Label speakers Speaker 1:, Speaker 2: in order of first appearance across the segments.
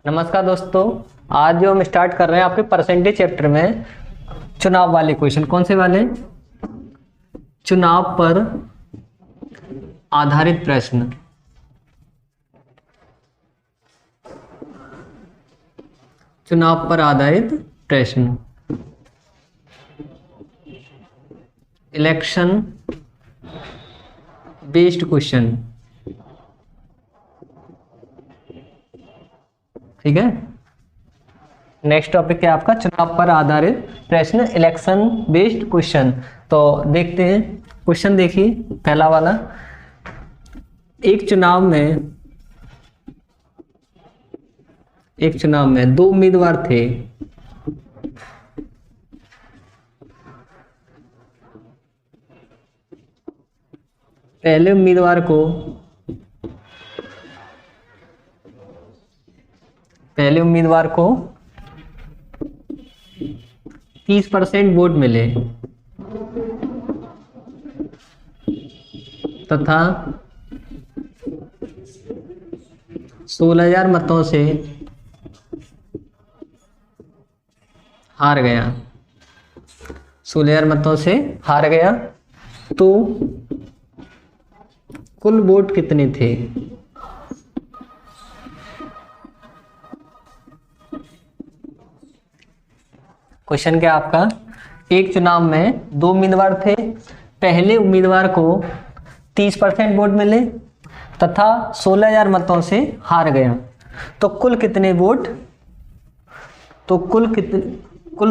Speaker 1: नमस्कार दोस्तों, आज जो हम स्टार्ट कर रहे हैं आपके परसेंटेज चैप्टर में चुनाव वाले क्वेश्चन। कौन से वाले? चुनाव पर आधारित प्रश्न। चुनाव पर आधारित प्रश्न, इलेक्शन बेस्ड क्वेश्चन। ठीक है। नेक्स्ट टॉपिक है आपका चुनाव पर आधारित प्रश्न, इलेक्शन बेस्ड क्वेश्चन। तो देखते हैं क्वेश्चन। देखिए पहला वाला, एक चुनाव में दो उम्मीदवार थे। पहले उम्मीदवार को 30% वोट मिले तथा 16,000 मतों से हार गया। 16,000 मतों से हार गया तो कुल वोट कितने थे? क्वेश्चन क्या आपका, एक चुनाव में दो उम्मीदवार थे। पहले उम्मीदवार को 30% वोट मिले तथा 16,000 मतों से हार गया तो कुल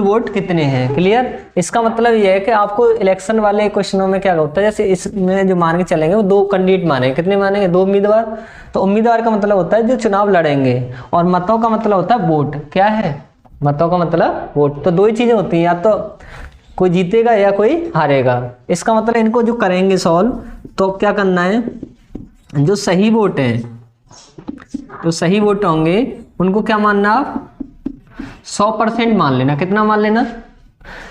Speaker 1: वोट कितने हैं? क्लियर। इसका मतलब यह है कि आपको इलेक्शन वाले क्वेश्चनों में क्या होता है, जैसे इसमें जो मान के चलेंगे वो दो कैंडिडेट मानेंगे। कितने मानेंगे? दो उम्मीदवार। तो उम्मीदवार का मतलब होता है जो चुनाव लड़ेंगे और मतों का मतलब होता है वोट। क्या है? मतों का मतलब वोट। तो दो ही चीजें होती हैं, या तो कोई जीतेगा या कोई हारेगा। इसका मतलब इनको जो करेंगे सॉल्व, तो क्या करना है, जो सही वोट होंगे उनको क्या मानना, आप 100% मान लेना। कितना मान लेना?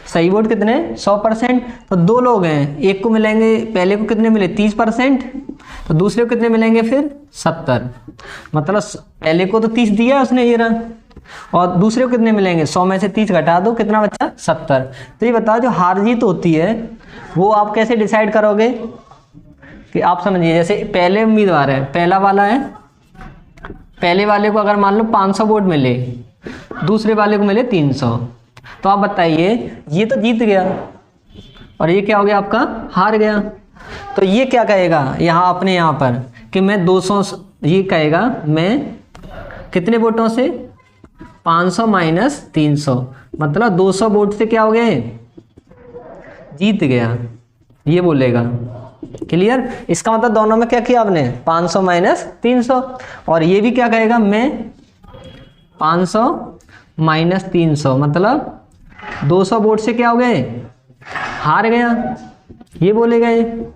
Speaker 1: सही वोट कितने? 100%। तो दो लोग हैं, एक को मिलेंगे, पहले को कितने मिले? 30%। तो दूसरे को कितने मिलेंगे फिर? 70। मतलब पहले को तो 30 दिया उसने, ये रहा। और दूसरे को कितने मिलेंगे? 100 में से 30 घटा दो, कितना बचा? 70। तो ये बताओ जो हार जीत होती है वो आप कैसे डिसाइड करोगे? कि आप समझिए, जैसे पहले उम्मीदवार है, पहला वाला है, पहले वाले को अगर मान लो 500 वोट मिले, दूसरे वाले को मिले 300, तो आप बताइए ये तो जीत गया और ये क्या हो गया आपका? हार गया। तो ये क्या कहेगा यहाँ अपने यहाँ पर कि मैं 200, ये कहेगा मैं कितने वोटों से? 500 माइनस 300, मतलब 200 वोट से क्या हो गए? जीत गया, ये बोलेगा। क्लियर। इसका मतलब दोनों में क्या किया आपने? 500 माइनस 300। और ये भी क्या कहेगा, मैं 500 माइनस 300, मतलब 200 वोट से क्या हो गए? हार गया, ये बोलेगा ये।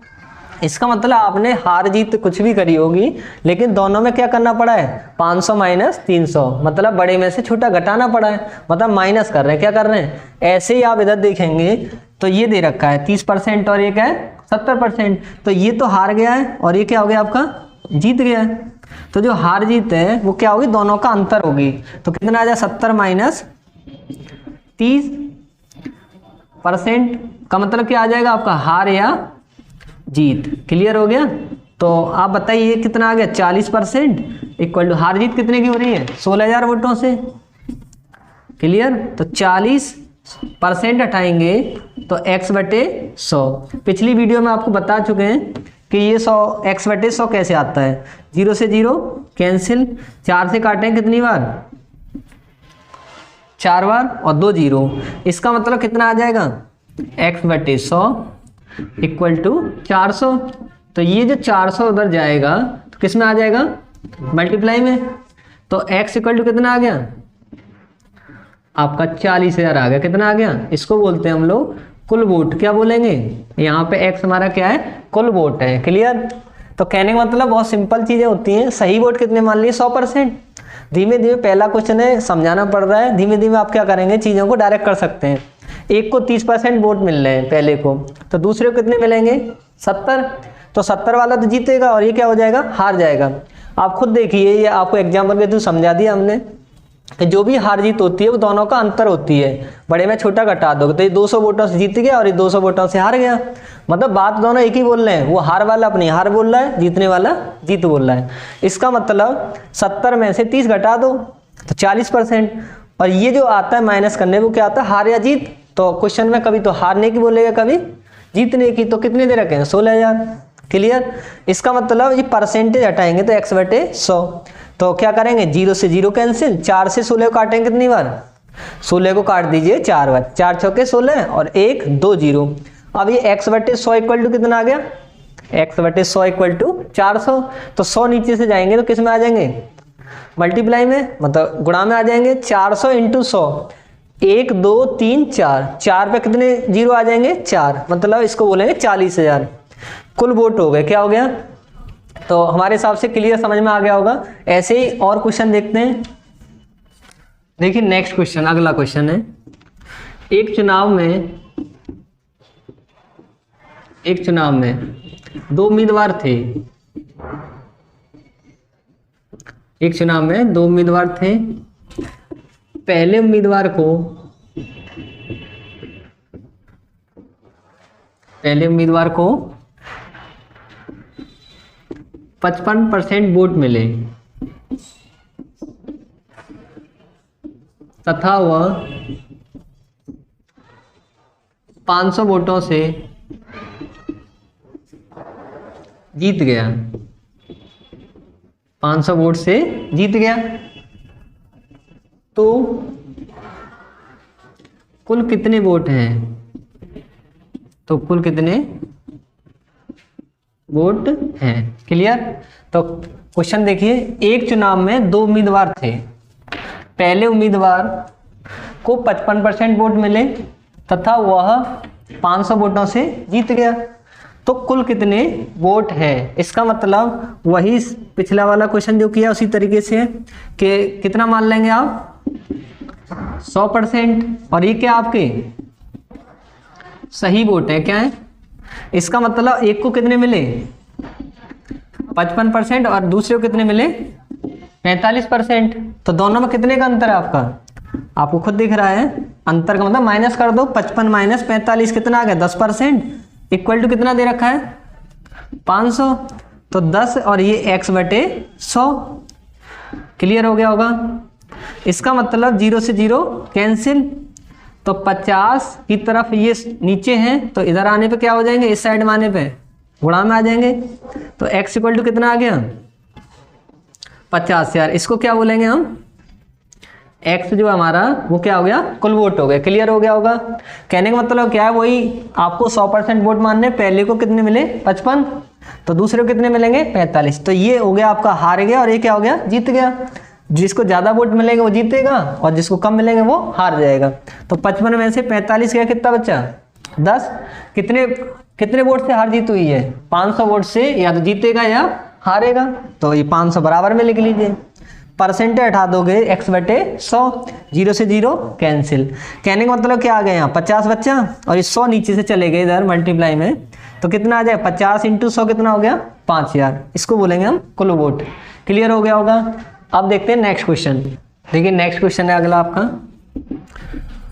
Speaker 1: इसका मतलब आपने हार जीत कुछ भी करी होगी, लेकिन दोनों में क्या करना पड़ा है? 500 माइनस 300, मतलब बड़े में से छोटा घटाना पड़ा है, मतलब माइनस कर रहे हैं। क्या कर रहे हैं? ऐसे ही आप इधर देखेंगे तो ये दे रखा है 30% और ये क्या है? 70%। तो ये तो हार गया है और ये क्या हो गया आपका? जीत गया है। तो जो हार जीत है वो क्या होगी? दोनों का अंतर होगी। तो कितना आ जाए? 70 माइनस 30% का मतलब क्या आ जाएगा आपका? हार या जीत। क्लियर हो गया। तो आप बताइए ये कितना आ गया? 40% इक्वल टू हार जीत कितने की हो रही है? 16,000 वोटों से। क्लियर। तो 40% हटाएंगे तो x/100। पिछली वीडियो में आपको बता चुके हैं कि ये 100 x/100 कैसे आता है। 0 से 0 कैंसिल, 4 से काटें कितनी बार? 4 बार और 2 0। इसका मतलब कितना आ जाएगा? x/100 equal to 400। तो ये जो 400 उधर जाएगा तो किस में आ जाएगा? मल्टीप्लाई में। तो x इक्वल टू कितना आ गया आपका? 40,000 आ गया। कितना आ गया? इसको बोलते हैं हम लोग कुल वोट। क्या बोलेंगे? यहाँ पे x हमारा क्या है? कुल वोट है। क्लियर। तो कहने का मतलब बहुत सिंपल चीजें होती हैं। सही वोट कितने मान लिए? 100%। धीमे धीमे पहला क्वेश्चन है, समझाना पड़ रहा है। धीमे धीमे आप क्या करेंगे, चीजों को डायरेक्ट कर सकते हैं। एक को 30% वोट मिल रहे हैं पहले को, तो दूसरे को कितने मिलेंगे? 70। तो 70 वाला तो जीतेगा और ये क्या हो जाएगा? हार जाएगा। आप खुद देखिए, ये आपको एग्जाम्पल के थ्रू समझा दिया हमने। कि जो भी हार जीत होती है वो दोनों का अंतर होती है, बड़े में छोटा घटा दोगे तो ये 200 वोटों से जीत गया और ये 200 वोटों से हार गया। मतलब बात दोनों एक ही बोल रहे हैं, वो हार वाला अपनी हार बोल रहा है, जीतने वाला जीत बोल रहा है। इसका मतलब 70 में से 30 घटा दो तो 40%। और ये जो आता है माइनस करने, वो क्या आता है, हार या जीत। तो क्वेश्चन में कभी तो हारने की बोलेगा, कभी जीतने की। तो कितने दे रखे हैं, 16,000। क्लियर। इसका मतलब ये परसेंटेज हटाएंगे तो x/100। तो क्या करेंगे, 0 से 0 कैंसिल, 4 से 16 को काटेंगे कितनी बार, 16 को काट दीजिए 4 बार, 4 चौके 16 और 1 2 0। अब ये x/100 इक्वल टू कितना आ गया, x/100 इक्वल टू 400। तो 100 नीचे से जाएंगे तो किस में आ जाएंगे, मल्टीप्लाई में, मतलब गुणा में आ जाएंगे। 400 इंटू 100, 1 2 3 4, 4 पे कितने जीरो आ जाएंगे, 4, मतलब इसको बोलेंगे 40,000 कुल वोट हो गए। क्या हो गया, तो हमारे हिसाब से क्लियर समझ में आ गया होगा। ऐसे ही और क्वेश्चन देखते हैं। देखिए नेक्स्ट क्वेश्चन, अगला क्वेश्चन है, एक चुनाव में 2 उम्मीदवार थे। एक चुनाव में 2 उम्मीदवार थे। पहले उम्मीदवार को 55% वोट मिले तथा वह 500 वोटों से जीत गया। 500 वोट से जीत गया तो कुल कितने वोट हैं, तो कुल कितने वोट हैं। क्लियर। तो क्वेश्चन देखिए, एक चुनाव में 2 उम्मीदवार थे। पहले उम्मीदवार को 55% वोट मिले तथा वह 500 वोटों से जीत गया, तो कुल कितने वोट है। इसका मतलब वही पिछला वाला क्वेश्चन जो किया उसी तरीके से है कि कितना मान लेंगे आप, 100%। और ये क्या आपके सही वोट है, क्या है। इसका मतलब एक को कितने मिले, 55% और दूसरे को कितने मिले, 45%। तो दोनों में कितने का अंतर है आपका, आपको खुद दिख रहा है। अंतर का मतलब माइनस कर दो, 55 माइनस 45 कितना आ गया, 10%। इक्वल टू कितना दे रखा है, 500। तो 10 और ये x/100। क्लियर हो गया होगा। इसका मतलब 0 से 0 कैंसिल, तो 50 की तरफ ये नीचे हैं तो इधर आने पे क्या हो जाएंगे, इस साइड में आने पे गुणा में आ जाएंगे। तो x इक्वल टू कितना आ गया, 50,000। इसको क्या बोलेंगे हम, x जो हमारा वो क्या हो गया, कुल वोट हो गए। क्लियर हो गया होगा। कहने का मतलब क्या है, वही आपको 100% वोट मानने, पहले को कितने मिले 55, तो दूसरे को कितने मिलेंगे 45। तो ये हो गया आपका हार गया और ये क्या हो गया, जीत गया। जिसको ज्यादा वोट मिलेंगे वो जीतेगा और जिसको कम मिलेंगे वो हार जाएगा। तो 55 में से 45 गया, कितना बचा 10। कितने वोट से हार जीत हुई है, 500 वोट से, या तो जीतेगा या हारेगा। तो ये 500 बराबर में लिख लीजिए। परसेंटेज हटा दोगे x/100, 0 से 0 कैंसिल। कहने का मतलब क्या आ गया, यहाँ 50 बच्चा और ये 100 नीचे से चले गए इधर मल्टीप्लाई में, तो कितना आ जाए 50 इंटू 100 कितना हो गया, 5000। इसको बोलेंगे हम कुल वोट। क्लियर हो गया होगा। अब देखते हैं नेक्स्ट क्वेश्चन। देखिए नेक्स्ट क्वेश्चन है अगला आपका,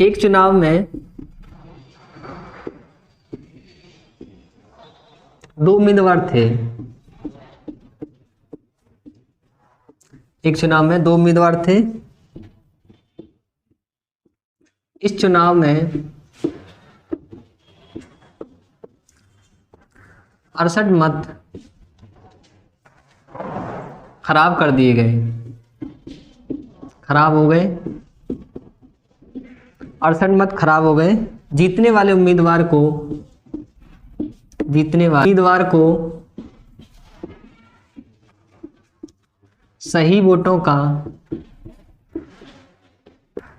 Speaker 1: एक चुनाव में 2 उम्मीदवार थे। एक चुनाव में 2 उम्मीदवार थे। इस चुनाव में 68 मत खराब कर दिए गए, खराब हो गए, 68 मत खराब हो गए। जीतने वाले उम्मीदवार को सही वोटों का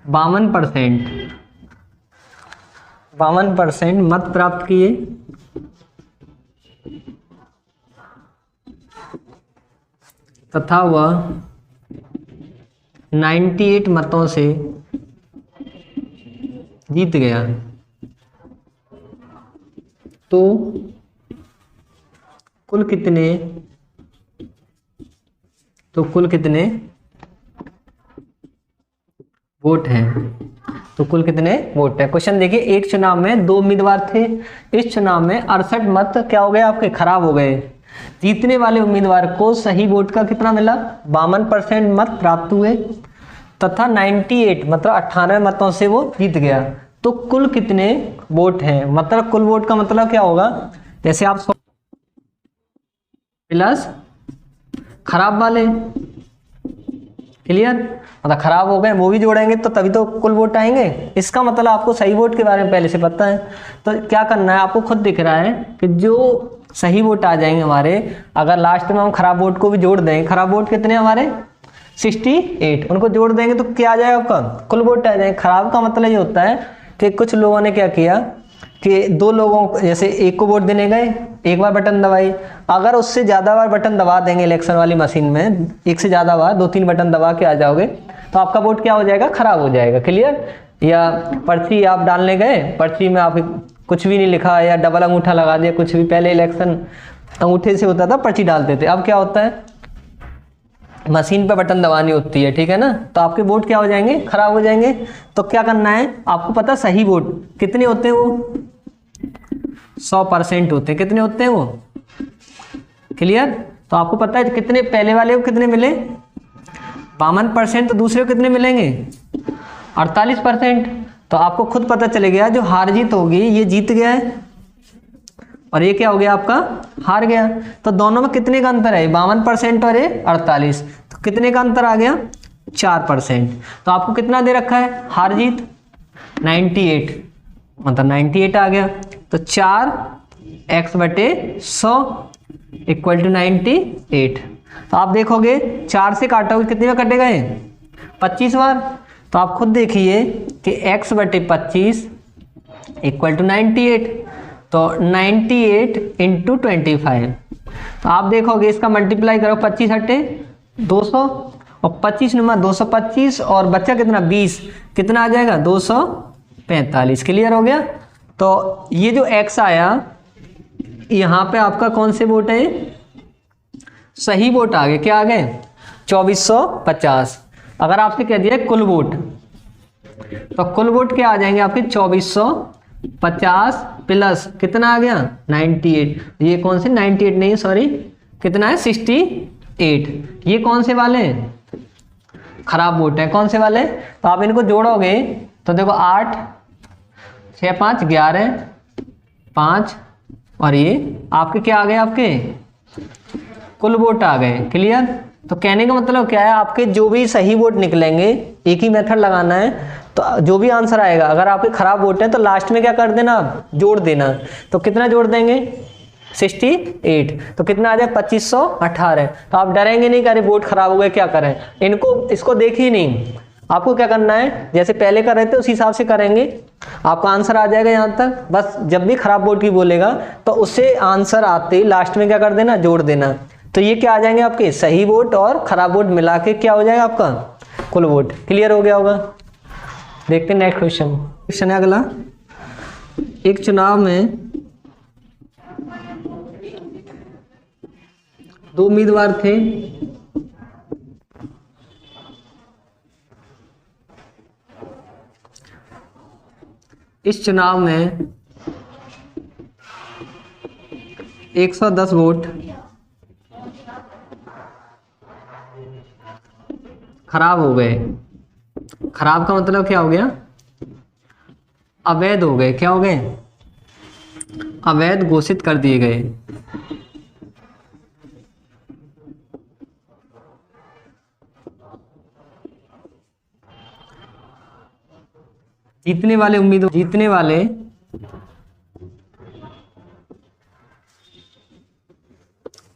Speaker 1: 52% मत प्राप्त किए तथा वह 98 मतों से जीत गया, तो कुल कितने वोट हैं। तो कुल कितने वोट है? क्वेश्चन देखिए, एक चुनाव में 2 उम्मीदवार थे। इस चुनाव में 68 मत क्या हो गए आपके? खराब हो गए। जीतने वाले उम्मीदवार को सही वोट का कितना मिला? 52% मत प्राप्त हुए तथा 98 मतलब 98 मतों से वो जीत गया। तो कुल कितने वोट हैं? मतलब कुल वोट का मतलब क्या होगा? जैसे आप प्लस खराब वाले, क्लियर? मतलब खराब हो गए वो भी जोड़ेंगे तो तभी तो कुल वोट आएंगे। इसका मतलब आपको सही वोट के बारे में पहले से पता है। तो क्या करना है, आपको खुद दिख रहा है कि जो सही वोट आ जाएंगे हमारे, अगर लास्ट में हम खराब वोट को भी जोड़ दें, खराब वोट कितने हमारे? 68, उनको जोड़ देंगे तो क्या आ जाएगा आपका? कुल वोट आ जाएंगे। खराब का मतलब ये होता है कि कुछ लोगों ने क्या किया कि 2 लोगों, जैसे एक को वोट देने गए, एक बार बटन दबाई, अगर उससे ज़्यादा बार बटन दबा देंगे इलेक्शन वाली मशीन में, एक से ज़्यादा बार 2-3 बटन दबा के आ जाओगे तो आपका वोट क्या हो जाएगा? खराब हो जाएगा। क्लियर? या पर्ची आप डालने गए, पर्ची में आप कुछ भी नहीं लिखा या डबल अंगूठा लगा दिया, कुछ भी। पहले इलेक्शन अंगूठे से होता था, पर्ची डालते थे, अब क्या होता है? मशीन पे बटन दबानी होती है, ठीक है ना? तो आपके वोट क्या हो जाएंगे? खराब हो जाएंगे। तो क्या करना है आपको पता? सही वोट कितने होते हैं? वो 100% होते हैं। कितने होते हैं वो? क्लियर? तो आपको पता है कितने पहले वाले को कितने मिले? 52%। तो दूसरे को कितने मिलेंगे? 48%। तो आपको खुद पता चले गया जो हार जीत होगी, ये जीत गया है और ये क्या हो गया आपका? हार गया। तो दोनों में कितने का अंतर है? 52% और ये 48। तो कितने का अंतर आ गया? 4%। तो आपको कितना दे रखा है हार जीत? 98, मतलब 98 आ गया। तो 4x/100 = 98। तो आप देखोगे 4 से काटोगे कितने में कटेगा ये? 25 बार। तो आप खुद देखिए कि x/25 = 98। तो 98 × 25। तो आप देखोगे इसका मल्टीप्लाई करो, 25 × 200 और 25 × 225 और बच्चा कितना? 20। कितना आ जाएगा? 245। क्लियर हो गया? तो ये जो x आया, यहाँ पे आपका कौन से वोट है? सही वोट आ गए। क्या आ गए? 2450। अगर आपसे कह दिया कुल वोट, तो कुल वोट क्या आ जाएंगे आपके? 2450 प्लस कितना आ गया? 98। ये कौन से? 98 नहीं, सॉरी, कितना है? 68। ये कौन से वाले? खराब वोट है। कौन से वाले? तो आप इनको जोड़ोगे तो देखो 8 6 5 11 5 और ये आपके क्या आ गए? आपके कुल वोट आ गए। क्लियर? तो कहने का मतलब क्या है, आपके जो भी सही वोट निकलेंगे, एक ही मेथड लगाना है। तो जो भी आंसर आएगा, अगर आपके खराब वोट है तो लास्ट में क्या कर देना? आप जोड़ देना। तो कितना जोड़ देंगे? 68। तो कितना आ जाए? 2518। तो आप डरेंगे नहीं कि अरे वोट खराब हो गए क्या करें, इसको देखिए नहीं। आपको क्या करना है, जैसे पहले कर रहे थे उसी हिसाब से करेंगे, आपका आंसर आ जाएगा यहाँ तक। बस जब भी खराब वोट की बोलेगा तो उससे आंसर आते ही लास्ट में क्या कर देना? जोड़ देना। तो ये क्या आ जाएंगे आपके? सही वोट और खराब वोट मिला के क्या हो जाएगा आपका? कुल वोट। क्लियर हो गया होगा? देखते हैं नेक्स्ट क्वेश्चन। क्वेश्चन है अगला, एक चुनाव में 2 उम्मीदवार थे। इस चुनाव में 110 वोट खराब हो गए। खराब का मतलब क्या हो गया? अवैध हो गए। क्या हो गए? अवैध घोषित कर दिए गए। जीतने वाले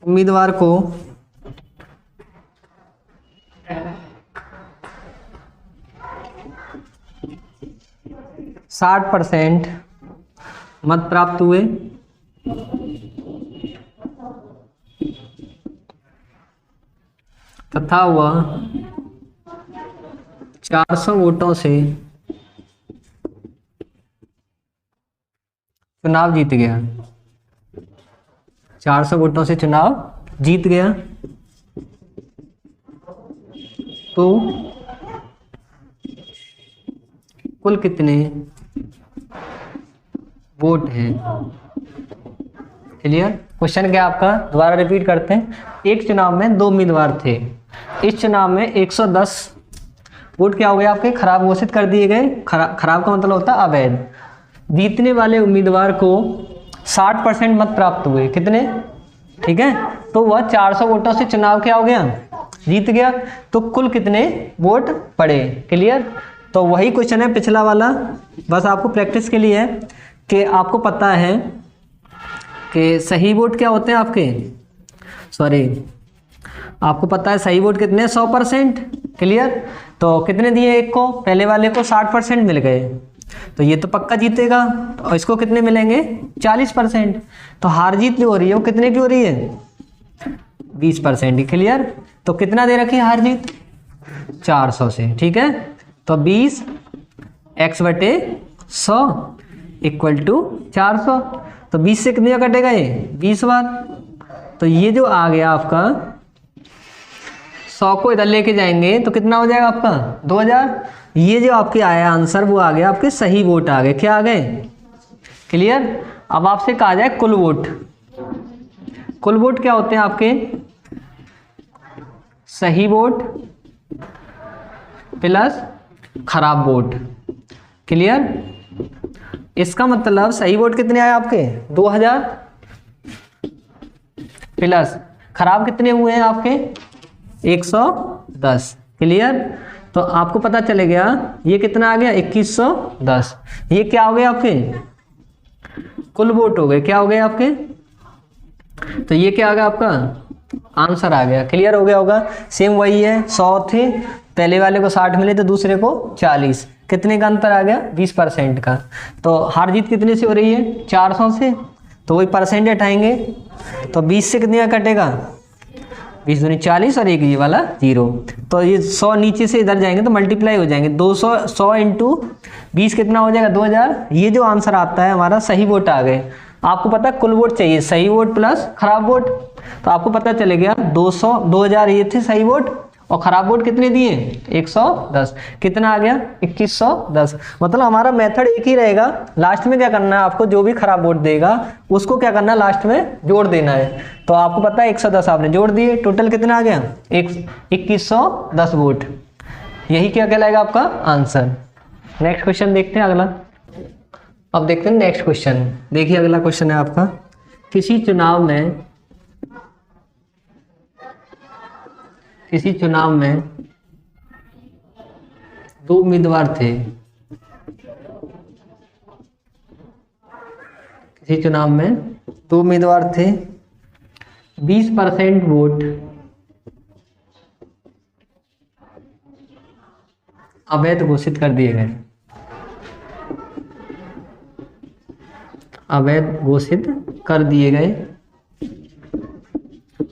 Speaker 1: उम्मीदवार को 60% मत प्राप्त हुए तथा वह 400 वोटों से चुनाव जीत गया। 400 वोटों से चुनाव जीत गया तो कुल कितने वोट हैं। क्लियर। क्वेश्चन क्या आपका, दोबारा रिपीट करते हैं। एक चुनाव में 2 उम्मीदवार थे। इस चुनाव में 110 वोट क्या हो गए आपके, खराब घोषित कर दिए गए। खराब का मतलब होता है अवैध। जीतने वाले उम्मीदवार को 60% मत प्राप्त हुए। कितने, ठीक है, तो वह 400 वोटों से चुनाव क्या हो गया, जीत गया। तो कुल कितने वोट पड़े। क्लियर। तो वही क्वेश्चन है पिछला वाला, बस आपको प्रैक्टिस के लिए है कि आपको पता है कि सही वोट क्या होते हैं आपके, सॉरी, आपको पता है सही वोट कितने, 100%। क्लियर। तो कितने दिए, एक को, पहले वाले को 60% मिल गए, तो ये तो पक्का जीतेगा। और इसको कितने मिलेंगे, 40%। तो हार जीत जो हो रही है वो कितने की हो रही है, 20%। क्लियर। तो कितना दे रखी है हार जीत, 400 से। ठीक है। तो 20 x/100 इक्वल टू 400। तो 20 से कितने कटेगा ये, 20 बार। तो ये जो आ गया आपका 100 को इधर लेके जाएंगे तो कितना हो जाएगा आपका, 2000। ये जो आपके आया आंसर वो आ गया आपके सही वोट आ गए। क्या आ गए, क्लियर। अब आपसे कहा जाए कुल वोट। कुल वोट क्या होते हैं आपके, सही वोट प्लस खराब वोट। क्लियर। इसका मतलब सही वोट कितने आए आपके, 2000 प्लस खराब कितने हुए हैं आपके, 110। क्लियर। तो आपको पता चले गया ये कितना आ गया, 2110। ये क्या हो गया आपके, कुल वोट हो गए। क्या हो गए आपके, तो ये क्या आ गया आपका आंसर आ गया। क्लियर हो गया होगा। सेम वही है, 100 थे, पहले वाले को 60 मिले तो दूसरे को 40। कितने का अंतर आ गया, 20% का। तो हार जीत कितने से हो रही है, 400 से। तो वही परसेंट हटाएंगे, तो 20 से कितने का कटेगा, 20 दूनी 40 और एक ये वाला 0। तो ये 100 नीचे से इधर जाएंगे तो मल्टीप्लाई हो जाएंगे, 200 100 इंटू 20 कितना हो जाएगा, 2000। ये जो आंसर आता है हमारा सही वोट आ गए। आपको पता है कुल वोट चाहिए, सही वोट प्लस खराब वोट। तो आपको पता चले गया 2000 ये थे सही वोट, और खराब वोट कितने दिए, 110। कितना आ गया, 2110। मतलब हमारा मेथड एक ही रहेगा। लास्ट में क्या करना है आपको, जो भी खराब वोट देगा उसको क्या करना है, लास्ट में जोड़ देना है। तो आपको पता है 110 आपने जोड़ दिए, टोटल कितना आ गया, 2110 वोट। यही क्या कहलाएगा आपका आंसर। नेक्स्ट क्वेश्चन देखते हैं अगला। अब देखते हैं नेक्स्ट क्वेश्चन। देखिए अगला क्वेश्चन है आपका, किसी चुनाव में 2 उम्मीदवार थे। किसी चुनाव में 2 उम्मीदवार थे, 20% वोट अवैध घोषित कर दिए गए। अवैध घोषित कर दिए गए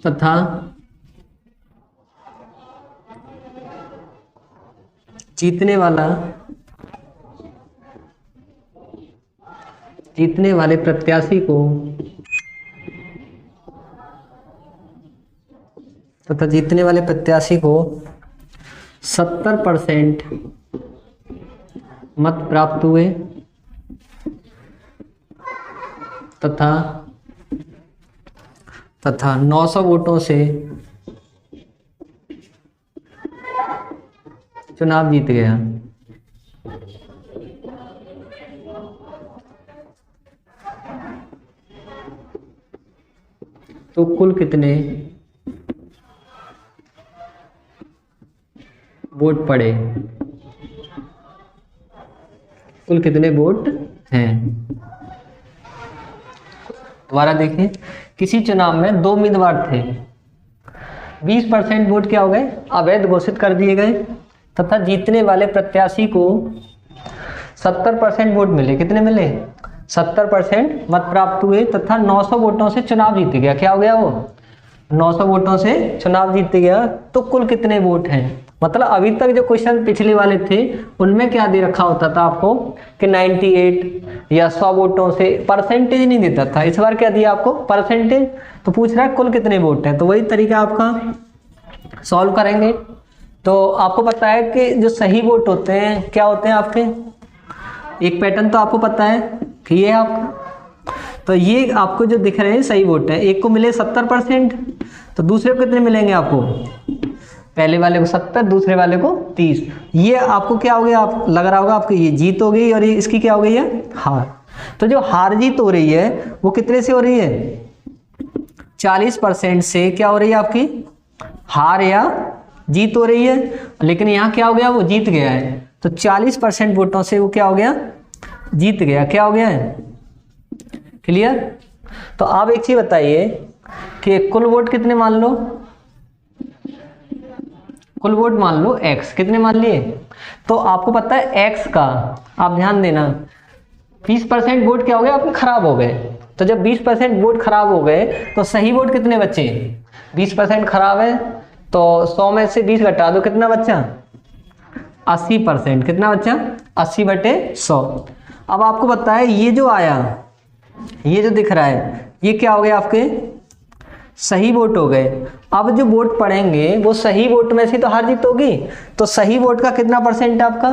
Speaker 1: तथा जीतने वाले प्रत्याशी को 70% मत प्राप्त हुए तथा 900 वोटों से चुनाव जीत गया। तो कुल कितने वोट पड़े, कुल कितने वोट हैं। दोबारा देखिए, किसी चुनाव में 2 उम्मीदवार थे, 20% वोट क्या हो गए, अवैध घोषित कर दिए गए तथा जीतने वाले प्रत्याशी को 70% वोट मिले। कितने मिले, 70% मत प्राप्त हुए तथा 900 वोटों से चुनाव जीत गया। क्या हो गया वो, 900 वोटों से चुनाव जीत गया। तो कुल कितने वोट हैं, मतलब अभी तक जो क्वेश्चन पिछले वाले थे उनमें क्या दे रखा होता था आपको कि 98 या 100 वोटों से, परसेंटेज नहीं देता था। इस बार क्या दिया आपको, परसेंटेज। तो पूछ रहा है कुल कितने वोट हैं। तो वही तरीका आपका सॉल्व करेंगे। तो आपको पता है कि जो सही वोट होते हैं क्या होते हैं आपके, एक पैटर्न तो आपको पता है कि ये आपका, तो ये आपको जो दिख रहे हैं सही वोट है। एक को मिले 70%, तो दूसरे को कितने मिलेंगे आपको? पहले वाले को 70, दूसरे वाले को 30। ये आपको क्या हो गया, आप लग रहा होगा आपको ये जीत हो गई और ये इसकी क्या हो गई है, हार। तो जो हार जीत हो रही है वो कितने से हो रही है? 40% से क्या हो रही है आपकी, हार या जीत हो रही है। लेकिन यहाँ क्या हो गया, वो जीत गया है। तो 40% वोटों से वो क्या हो गया, जीत गया। क्या हो गया है, क्लियर? तो आप एक चीज बताइए कि कुल वोट कितने मान लो, कुल वोट मान लो x, कितने मान लिए? तो आपको पता है x का, आप ध्यान देना, 20% वोट क्या हो गए आपके, खराब हो गए। तो जब 20% वोट खराब हो गए तो सही वोट कितने बचे? 20% खराब है तो 100 में से 20 घटा दो, कितना बचा? 80%। कितना बचा? 80/100। अब आपको पता है ये जो आया, ये जो दिख रहा है, ये क्या हो गया आपके सही वोट हो गए। अब जो वोट पड़ेंगे वो सही वोट में से तो हार जीत होगी। तो सही वोट का कितना परसेंट है आपका?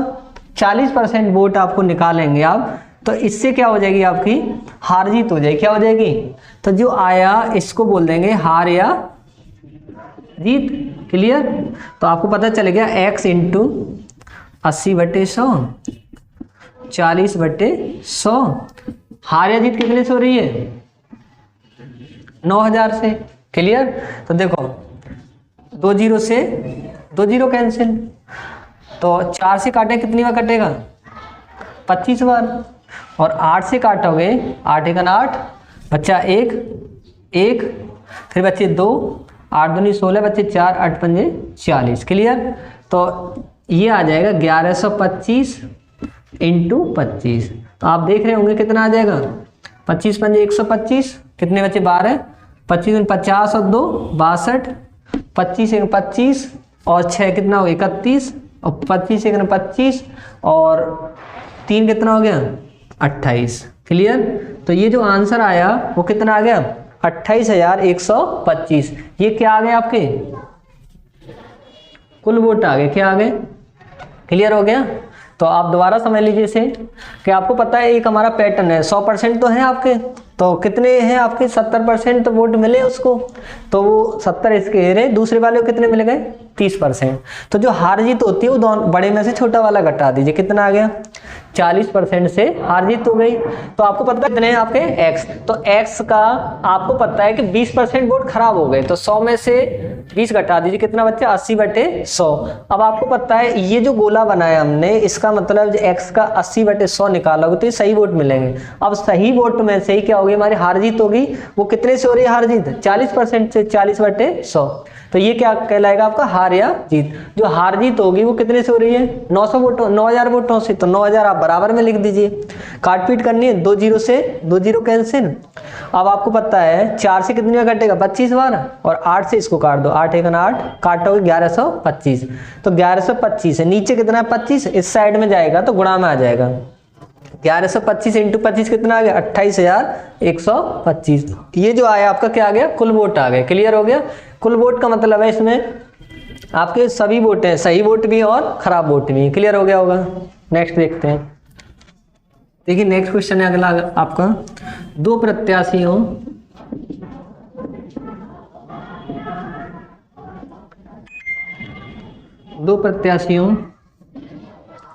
Speaker 1: 40% वोट आपको निकालेंगे आप, तो इससे क्या हो जाएगी आपकी हार जीत हो जाएगी। क्या हो जाएगी? तो जो आया इसको बोल देंगे हार या जीत। क्लियर? तो आपको पता चल गया x इंटू 80/100, 40/100। हार या जीत कितने से हो रही है? 9000 से। क्लियर? तो देखो 2 जीरो से 2 जीरो कैंसिल, तो 4 से काटे कितनी बार कटेगा? 25 बार। और 8 से काटोगे, 8 1 8, बच्चा 1 1, फिर बच्चे 2, 8 दूनी 16, बच्चे 4, 8 पंजे 40। क्लियर? तो ये आ जाएगा 1125 इंटू 25। तो आप देख रहे होंगे कितना आ जाएगा, 25 पंजे 125, कितने बच्चे 12, 25 50 और 2 62, 25 1 25 और 6 कितना हो गया 31, और 25 1 25 और 3 कितना हो गया 28। क्लियर? तो ये जो आंसर आया वो कितना आ गया 28,125। ये क्या आ गए आपके कुल वोट आ गए। क्या आ गए? क्लियर हो गया? तो आप दोबारा समझ लीजिए इसे कि आपको पता है एक हमारा पैटर्न है, 100% तो है आपके, तो कितने हैं आपके 70% तो वोट मिले उसको, तो वो 70 इसके रहे, दूसरे वाले को कितने मिल गए 30%। तो जो हार जीत होती है वो दोनों बड़े में से छोटा वाला घटा दीजिए, कितना आ गया 40% से हार जीत हो गई। तो आपको पता है कितने हैं आपके x, तो x का आपको पता है कि 20% वोट खराब हो गए, तो 100 में से 20 घटा दीजिए, कितना बच्चा 80/100। अब आपको पता है ये जो गोला बनाया हमने, इसका मतलब x का 80/100 निकालोगे तो ये सही वोट मिलेंगे। अब सही वोट में से ही क्या होगी हमारी हार जीत होगी, वो कितने से हो रही है हार जीत 40% से, 40/100। तो ये क्या कहलाएगा आपका हार या जीत। जो हार जीत होगी वो कितने से हो रही है 900 वोटों 9000 वोटों से, तो 9000 आप बराबर में लिख दीजिए, काट पीट करनी है, 2 जीरो से 2 जीरो कैंसिल। अब आपको पता है 4 से कितनी बार कटेगा 25 बार, और 8 से इसको काट दो, 8 1 8, काटोगे 1125। तो 1125 है, नीचे कितना है 25, इस साइड में जाएगा तो गुणा में आ जाएगा, 1125 इंटू 25 कितना आ गया 28,125। ये जो आया आपका क्या आ गया कुल वोट आ गए। क्लियर हो गया? कुल वोट का मतलब है इसमें आपके सभी वोट हैं, सही वोट भी और खराब वोट भी। क्लियर हो गया होगा? नेक्स्ट देखते हैं। देखिए नेक्स्ट क्वेश्चन है अगला आपका, दो प्रत्याशियों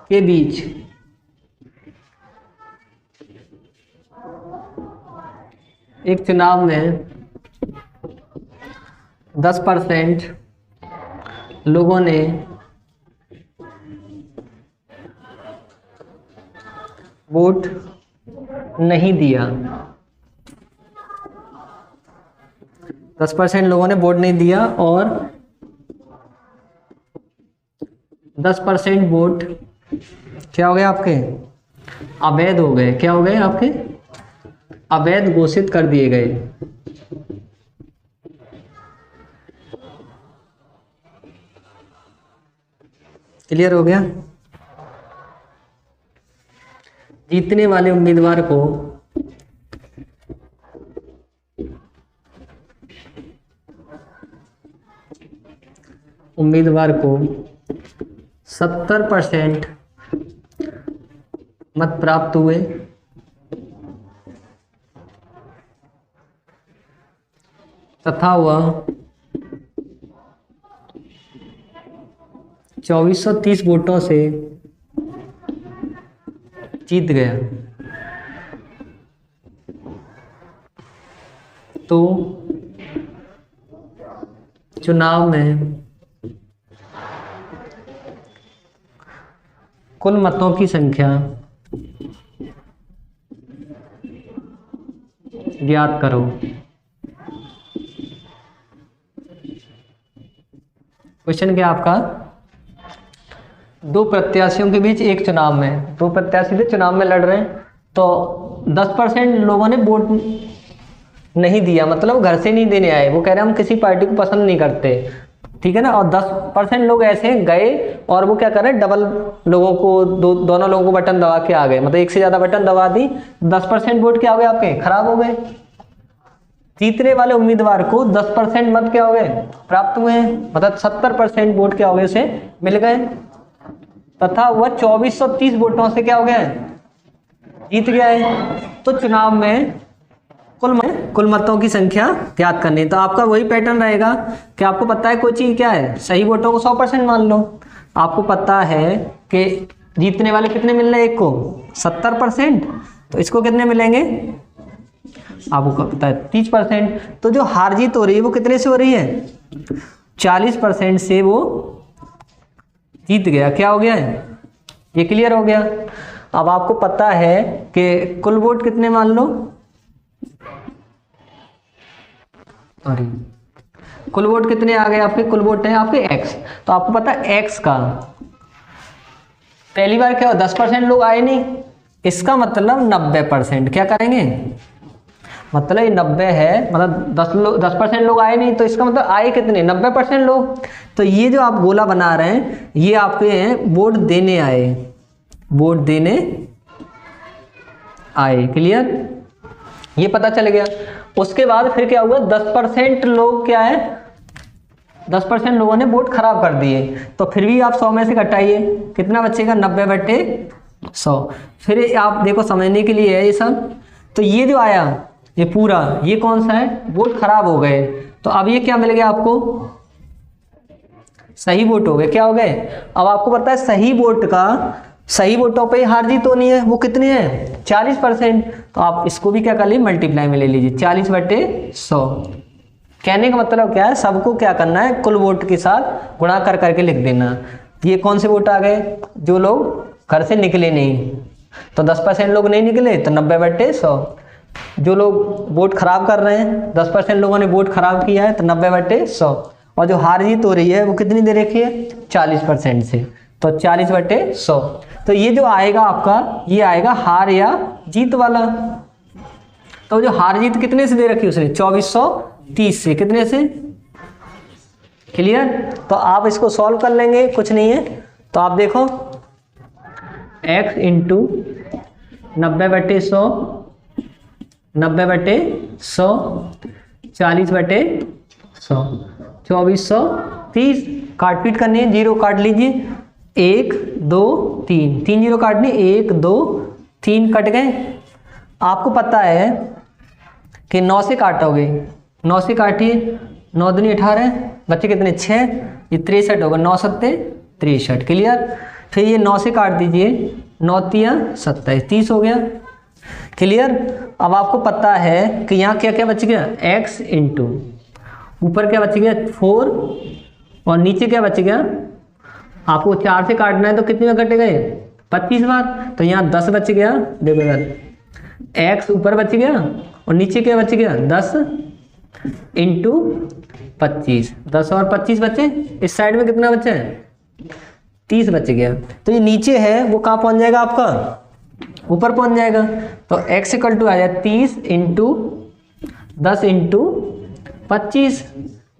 Speaker 1: के बीच एक चुनाव में 10% लोगों ने वोट नहीं दिया, 10% लोगों ने वोट नहीं दिया और 10% वोट क्या हो गए आपके अवैध हो गए। क्या हो गए आपके अवैध घोषित कर दिए गए। क्लियर हो गया? जीतने वाले उम्मीदवार को उम्मीदवार को 70% मत प्राप्त हुए तथा वह 2430 वोटों से जीत गया, तो चुनाव में कुल मतों की संख्या ज्ञात करो। क्वेश्चन क्या आपका, दो प्रत्याशियों के बीच एक चुनाव में, दो प्रत्याशी थे चुनाव में लड़ रहे हैं, तो 10% लोगों ने वोट नहीं दिया, मतलब घर से नहीं देने आए, वो कह रहे हैं हम किसी पार्टी को पसंद नहीं करते, ठीक है ना, और 10% लोग ऐसे गए और वो क्या कर रहे हैं, डबल लोगों को दोनों लोगों को बटन दबा के आ गए, मतलब एक से ज्यादा बटन दबा दी, 10% वोट क्या हो गए आपके, खराब हो गए। जीतने वाले उम्मीदवार को 10% मत क्या हो गए, प्राप्त हुए हैं, मतलब 70% वोट क्या हो गए उसे मिल गए, तथा वह 2430 वोटों से क्या हो गया है, जीत गया है। तो चुनाव में कुल मतों की संख्या ज्ञात करनी, तो आपका वही पैटर्न रहेगा कि आपको पता है कोई चीज क्या है, सही वोटों को 100% मान लो, आपको पता है कि जीतने वाले कितने मिल रहे हैं, एक को 70%, तो इसको कितने मिलेंगे, आपको पता है 30%, तो जो हार जीत हो रही है वो कितने से हो रही है, 40% से वो जीत गया, क्या हो गया है, ये क्लियर हो गया। अब आपको पता है कि कुल वोट कितने मान लो, कुल वोट कितने आ गए आपके, कुल वोट है आपके x, तो आपको पता है x का पहली बार क्या हो, 10% लोग आए नहीं, इसका मतलब 90%, क्या करेंगे, मतलब ये 90 है, मतलब 10% लोग आए नहीं, तो इसका मतलब आए कितने, 90% लोग, तो ये जो आप गोला बना रहे हैं ये आपके हैं वोट देने आए, वोट देने आए, क्लियर, ये पता चल गया। उसके बाद फिर क्या हुआ, 10% लोग क्या है, 10% लोगों ने वोट खराब कर दिए, तो फिर भी आप 100 में से घटाइए, कितना बचेगा, 90/100। फिर आप देखो समझने के लिए है ये सब, तो ये जो आया ये पूरा, ये कौन सा है, वोट खराब हो गए, तो अब ये क्या मिल गया आपको, सही वोट हो गए, क्या हो गए। अब आपको पता है सही वोट का, सही वोटों पे हार जीत होनी है, वो कितनी है, 40%, तो आप इसको भी क्या कर लीजिए, मल्टीप्लाई में ले लीजिए, 40/100। कहने का मतलब क्या है, सबको क्या करना है, कुल वोट के साथ गुणा कर करके लिख देना। ये कौन से वोट आ गए, जो लोग घर से निकले नहीं, तो 10% लोग नहीं निकले, तो 90/100। जो लोग वोट खराब कर रहे हैं, 10% लोगों ने वोट खराब किया है, तो 90/100, और जो हार जीत हो रही है वो कितनी दे रखी है, 40% से, तो 40/100। तो ये जो आएगा आपका, ये आएगा हार या जीत वाला। तो जो हार जीत कितने से दे रखी है उसने, 2430 से, कितने से, क्लियर। तो आप इसको सॉल्व कर लेंगे, कुछ नहीं है, तो आप देखो x × 90/100, 90/100, 40/100, 2430, काट पीट करनी है, 0 काट लीजिए, 1 2 3, 3 0 काटनी, 1 2 3 कट गए। आपको पता है कि 9 से काटोगे, 9 से काटिए, 9 दूनी 18, बच्चे कितने 6, ये 63 होगा, 9 7 63, क्लियर। फिर ये 9 से काट दीजिए, 9 3 27, 30 हो गया, क्लियर। अब आपको पता है कि यहाँ क्या क्या बच गया, x × ऊपर क्या बच गया 4, और नीचे क्या बच गया, आपको 4 से काटना है तो कितने में कटे गए, 25 बार, तो यहाँ 10 बच गया, देखो यार x ऊपर बच गया और नीचे क्या बच गया, 10 × 25, 10 और 25 बचे, इस साइड में कितना बचा है, 30 बच गया। तो ये नीचे है वो कहाँ पहुँच जाएगा आपका, ऊपर पहुँच जाएगा। तो x = आ जाए 30 × 10 × 25,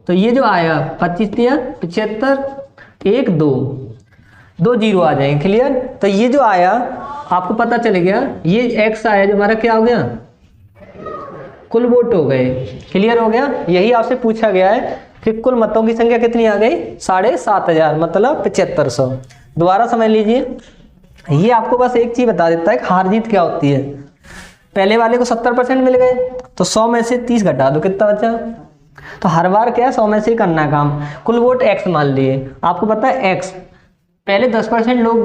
Speaker 1: तो ये जो आया 25 × 75, 1 2 2 0 आ जाएंगे, क्लियर। तो ये जो आया आपको पता चल गया, ये x आया जो हमारा क्या हो गया, कुल वोट हो गए, क्लियर हो गया। यही आपसे पूछा गया है कि कुल मतों की संख्या कितनी आ गई, 7500, मतलब 7500। दोबारा समझ लीजिए, ये आपको बस एक चीज बता देता है कि हार जीत क्या होती है। पहले वाले को 70% मिल गए तो 100 में से 30 घटा दो, कितना बचा? तो हर बार क्या है, 100 में से ही करना है काम। कुल वोट x मान लिए, आपको पता है x, पहले 10% लोग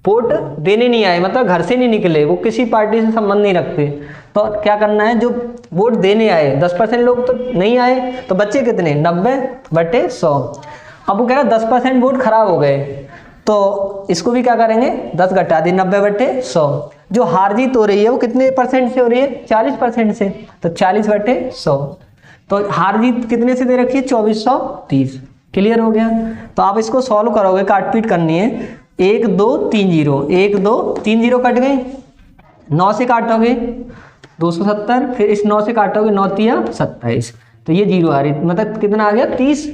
Speaker 1: वोट देने नहीं आए, मतलब घर से नहीं निकले, वो किसी पार्टी से संबंध नहीं रखते। तो क्या करना है, जो वोट देने आए 10% लोग तो नहीं आए, तो बच्चे कितने, 90/100। अब वो कह रहा 10% वोट खराब हो गए, तो इसको भी क्या करेंगे, 10 घटा दिए 90/100। जो हार जीत हो रही है वो कितने परसेंट से हो रही है, 40% से, तो 40/100। तो हार जीत कितने से दे रखी है, 2430। क्लियर हो गया? तो आप इसको सॉल्व करोगे, काट पीट करनी है। 1 2 3 0, 1 2 3 0 कट गए, 9 से काटोगे 270, फिर इस 9 से काटोगे 9 तिया 27, तो ये 0 आ रही, मतलब कितना आ गया, 30।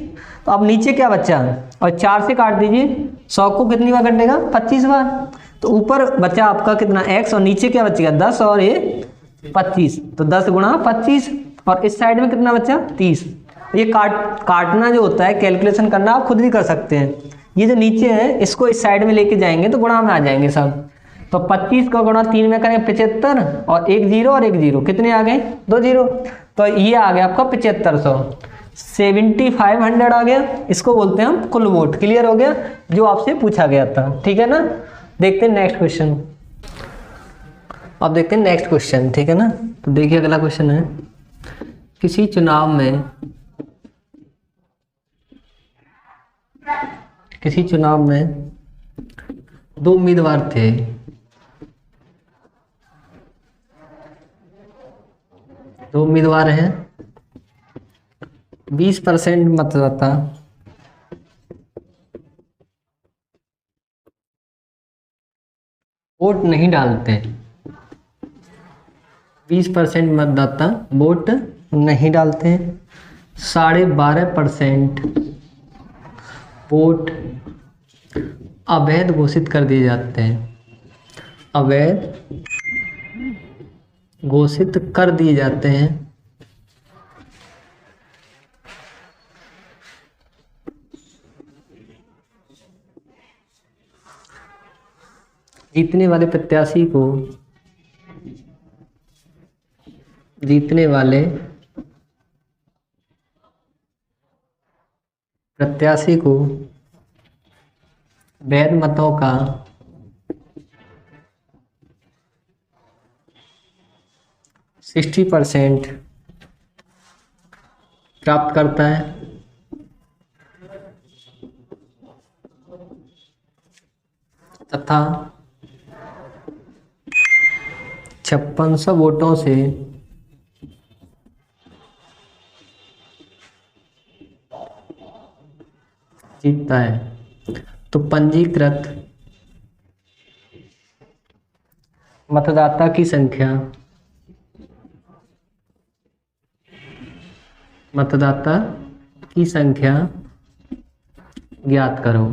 Speaker 1: तो अब नीचे क्या बचा, और 4 से काट दीजिए, 100 को कितनी बार कटेगा, 25 बार। तो ऊपर बचा आपका कितना x, और नीचे क्या बचेगा, 10 और ये 25, तो 10 गुणा 25, और इस साइड में कितना बचा, 30। ये काटना जो होता है, कैलकुलेशन करना आप खुद भी कर सकते हैं। ये जो नीचे है इसको इस साइड में लेके जाएंगे तो गुणा में आ जाएंगे सब। तो 25 का गुणा 3 में करेंगे 75, और 1 0 और 1 0, कितने आ गए, 2 0। तो ये आ गया आपका 7500, 7500 आ गया। इसको बोलते हैं हम कुल वोट। क्लियर हो गया, जो आपसे पूछा गया था, ठीक है ना। देखते हैं नेक्स्ट क्वेश्चन। अब देखते हैं नेक्स्ट क्वेश्चन, ठीक है ना। तो देखिए अगला क्वेश्चन है, किसी चुनाव में 2 उम्मीदवार थे। दो उम्मीदवार हैं, 20% मतदाता वोट नहीं डालते। 20% मतदाता वोट नहीं डालते हैं, 12.5% वोट अवैध घोषित कर दिए जाते हैं। अवैध घोषित कर दिए जाते हैं। जीतने वाले प्रत्याशी को वैध मतों का 60% प्राप्त करता है, तथा 5600 वोटों से जीतता है। तो पंजीकृत मतदाता की संख्या ज्ञात करो।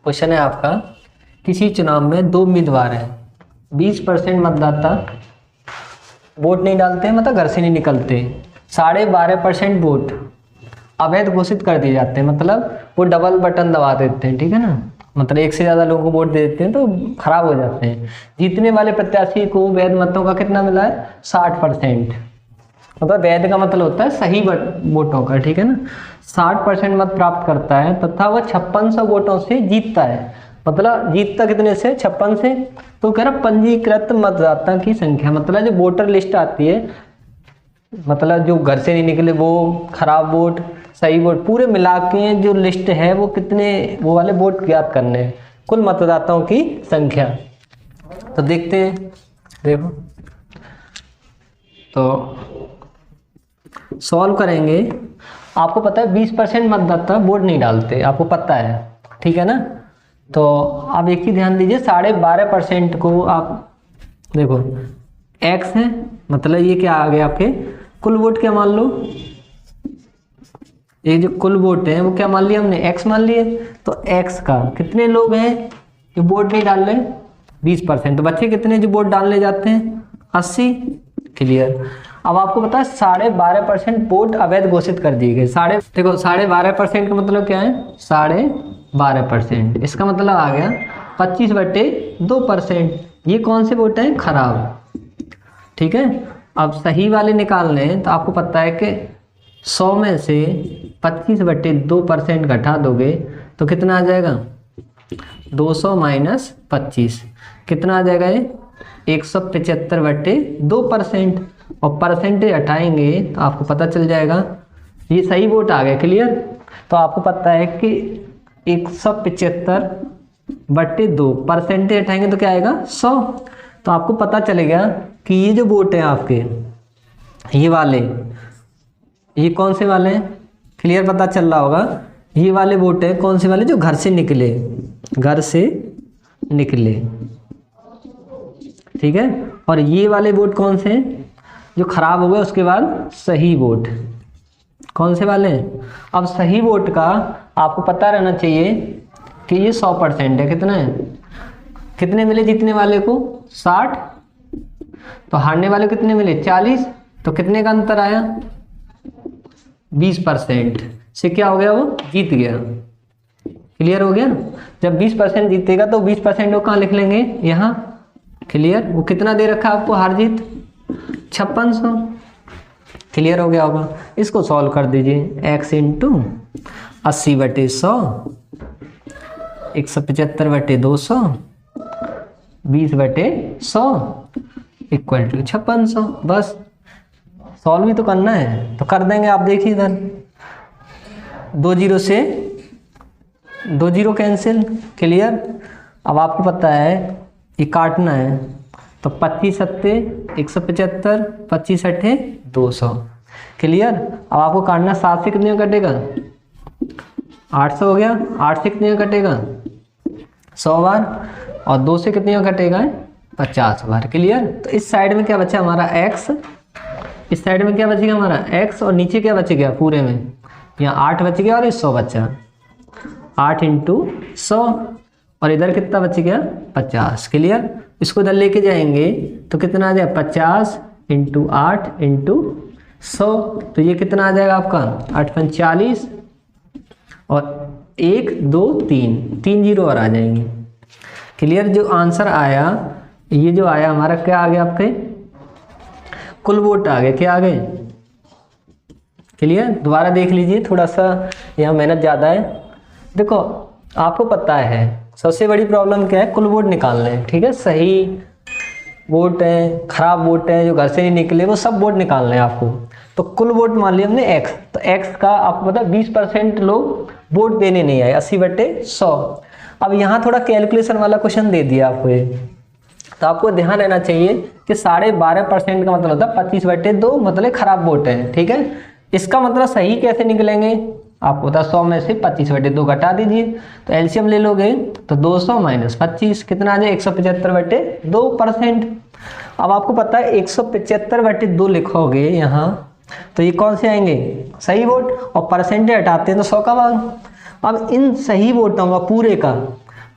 Speaker 1: क्वेश्चन है आपका, किसी चुनाव में 2 उम्मीदवार हैं, 20% मतदाता वोट नहीं डालते, मतलब घर से नहीं निकलते, 12.5% वोट अवैध घोषित कर दिए जाते हैं, मतलब वो डबल बटन दबा देते हैं, ठीक है ना, मतलब एक से ज़्यादा लोगों को वोट दे देते हैं तो खराब हो जाते हैं। जीतने वाले प्रत्याशी को वैध मतों का कितना मिला है, 60%, मतलब वैध का मतलब होता है सही वोटों का, ठीक है ना। 60% मत प्राप्त करता है तथा वह 5600 वोटों से जीतता है, मतलब जीतता कितने से, 56 से। तो कह रहा पंजीकृत मतदाता की संख्या, मतलब जो वोटर लिस्ट आती है, मतलब जो घर से नहीं निकले वो, खराब वोट, सही वोट, पूरे मिला के जो लिस्ट है वो कितने, वो वाले वोट ज्ञात करने हैं, कुल मतदाताओं की संख्या। तो देखते हैं, देखो तो सॉल्व करेंगे। आपको पता है 20% मतदाता वोट नहीं डालते, आपको पता है, ठीक है ना। तो आप एक ही ध्यान दीजिए, 12.5% को आप देखो x है, मतलब ये क्या आ गया आपके कुल वोट, क्या मान लो, ये जो कुल वोट है वो क्या मान लिया हमने, x मान लिए। तो x का कितने लोग हैं जो वोट नहीं डाल रहे, 20%। तो बच्चे कितने जो वोट डालने जाते हैं, 80। क्लियर। अब आपको पता है 12.5% वोट अवैध घोषित कर दिए गए। 12.5% का मतलब क्या है? 12.5%। इसका मतलब आ गया 25/2%। ये कौन से वोट हैं? खराब। ठीक है। अब सही वाले निकालने हैं तो आपको पता है कि 100 में से 25/2% घटा दोगे तो कितना आ जाएगा? 200 माइनस 25 कितना आ जाएगा? ये 175/2%। और परसेंटेज हटाएंगे तो आपको पता चल जाएगा ये सही वोट आ गया। क्लियर। तो आपको पता है कि 175/2 परसेंटेज हटाएंगे तो क्या आएगा? 100। तो आपको पता चलेगा कि ये जो वोट है आपके, ये वाले, ये कौन से वाले हैं? क्लियर पता चल रहा होगा। ये वाले वोट है कौन से वाले? जो घर से निकले, घर से निकले। ठीक है। और ये वाले वोट कौन से हैं? जो खराब हो गए उसके बाद सही वोट। कौन से वाले हैं? अब सही वोट का आपको पता रहना चाहिए कि ये 100% है। कितना है? कितने मिले जीतने वाले को? 60। तो हारने वाले कितने मिले? 40। तो कितने का अंतर आया? 20% से क्या हो गया? वो जीत गया। क्लियर हो गया। जब 20% जीतेगा तो 20% को कहाँ लिख लेंगे? यहाँ। क्लियर। वो कितना दे रखा है आपको हार जीत? 5600। क्लियर हो गया होगा। इसको सॉल्व कर दीजिए। x into 80/100 175/200 20/100 equal to 5600। बस सॉल्व भी तो करना है तो कर देंगे। आप देखिए इधर 2 जीरो से 2 जीरो कैंसिल। क्लियर। अब आपको पता है ये काटना है तो 25 सत्ते 175 25 अट्ठे 200। क्लियर। अब आपको काटना 7 से कितने में कटेगा? 800 हो गया। 8 से कितने में कटेगा? 100 बार। और 2 से कितने में कटेगा? 50 बार। क्लियर। तो इस साइड में क्या बचा हमारा? x। इस साइड में क्या बचेगा हमारा? x। और नीचे क्या बच गया पूरे में? यहाँ 8 बच गया और ये 100 बचा। 8 इंटू 100। और इधर कितना बच गया? 50। क्लियर। इसको इधर लेके जाएंगे तो कितना आ जाएगा? 50 इंटू 8 इंटू 100। तो ये कितना आ जाएगा आपका? 8 × 40 और 1 2 3 जीरो और आ जाएंगे। क्लियर। जो आंसर आया, ये जो आया हमारा क्या आ गया? आपके कुल वोट आ गए। क्या आ गए? क्लियर। दोबारा देख लीजिए, थोड़ा सा यहाँ मेहनत ज़्यादा है। देखो आपको पता है सबसे बड़ी प्रॉब्लम क्या है? कुल वोट निकालना है। ठीक है। सही वोट है, खराब वोट है, जो घर से नहीं निकले, वो सब वोट निकालना है आपको। तो कुल वोट मान लिया हमने x। तो x का आपको पता है 20% लोग वोट देने नहीं आए। 80/100। अब यहाँ थोड़ा कैलकुलेशन वाला क्वेश्चन दे दिया आपको ये, तो आपको ध्यान रहना चाहिए कि 12.5% का मतलब होता है 25/2, मतलब खराब वोट है। ठीक है। इसका मतलब सही कैसे निकलेंगे? आपको पता 100 में से 25/2 घटा दीजिए तो एलसीएम ले लोगे तो 200 माइनस 25 कितना आ जाए? 175/2%। अब आपको पता है 175/2 लिखोगे यहाँ तो ये कौन से आएंगे? सही वोट। और परसेंटेज हटाते हैं तो 100 का भाग। अब इन सही वोटों का पूरे का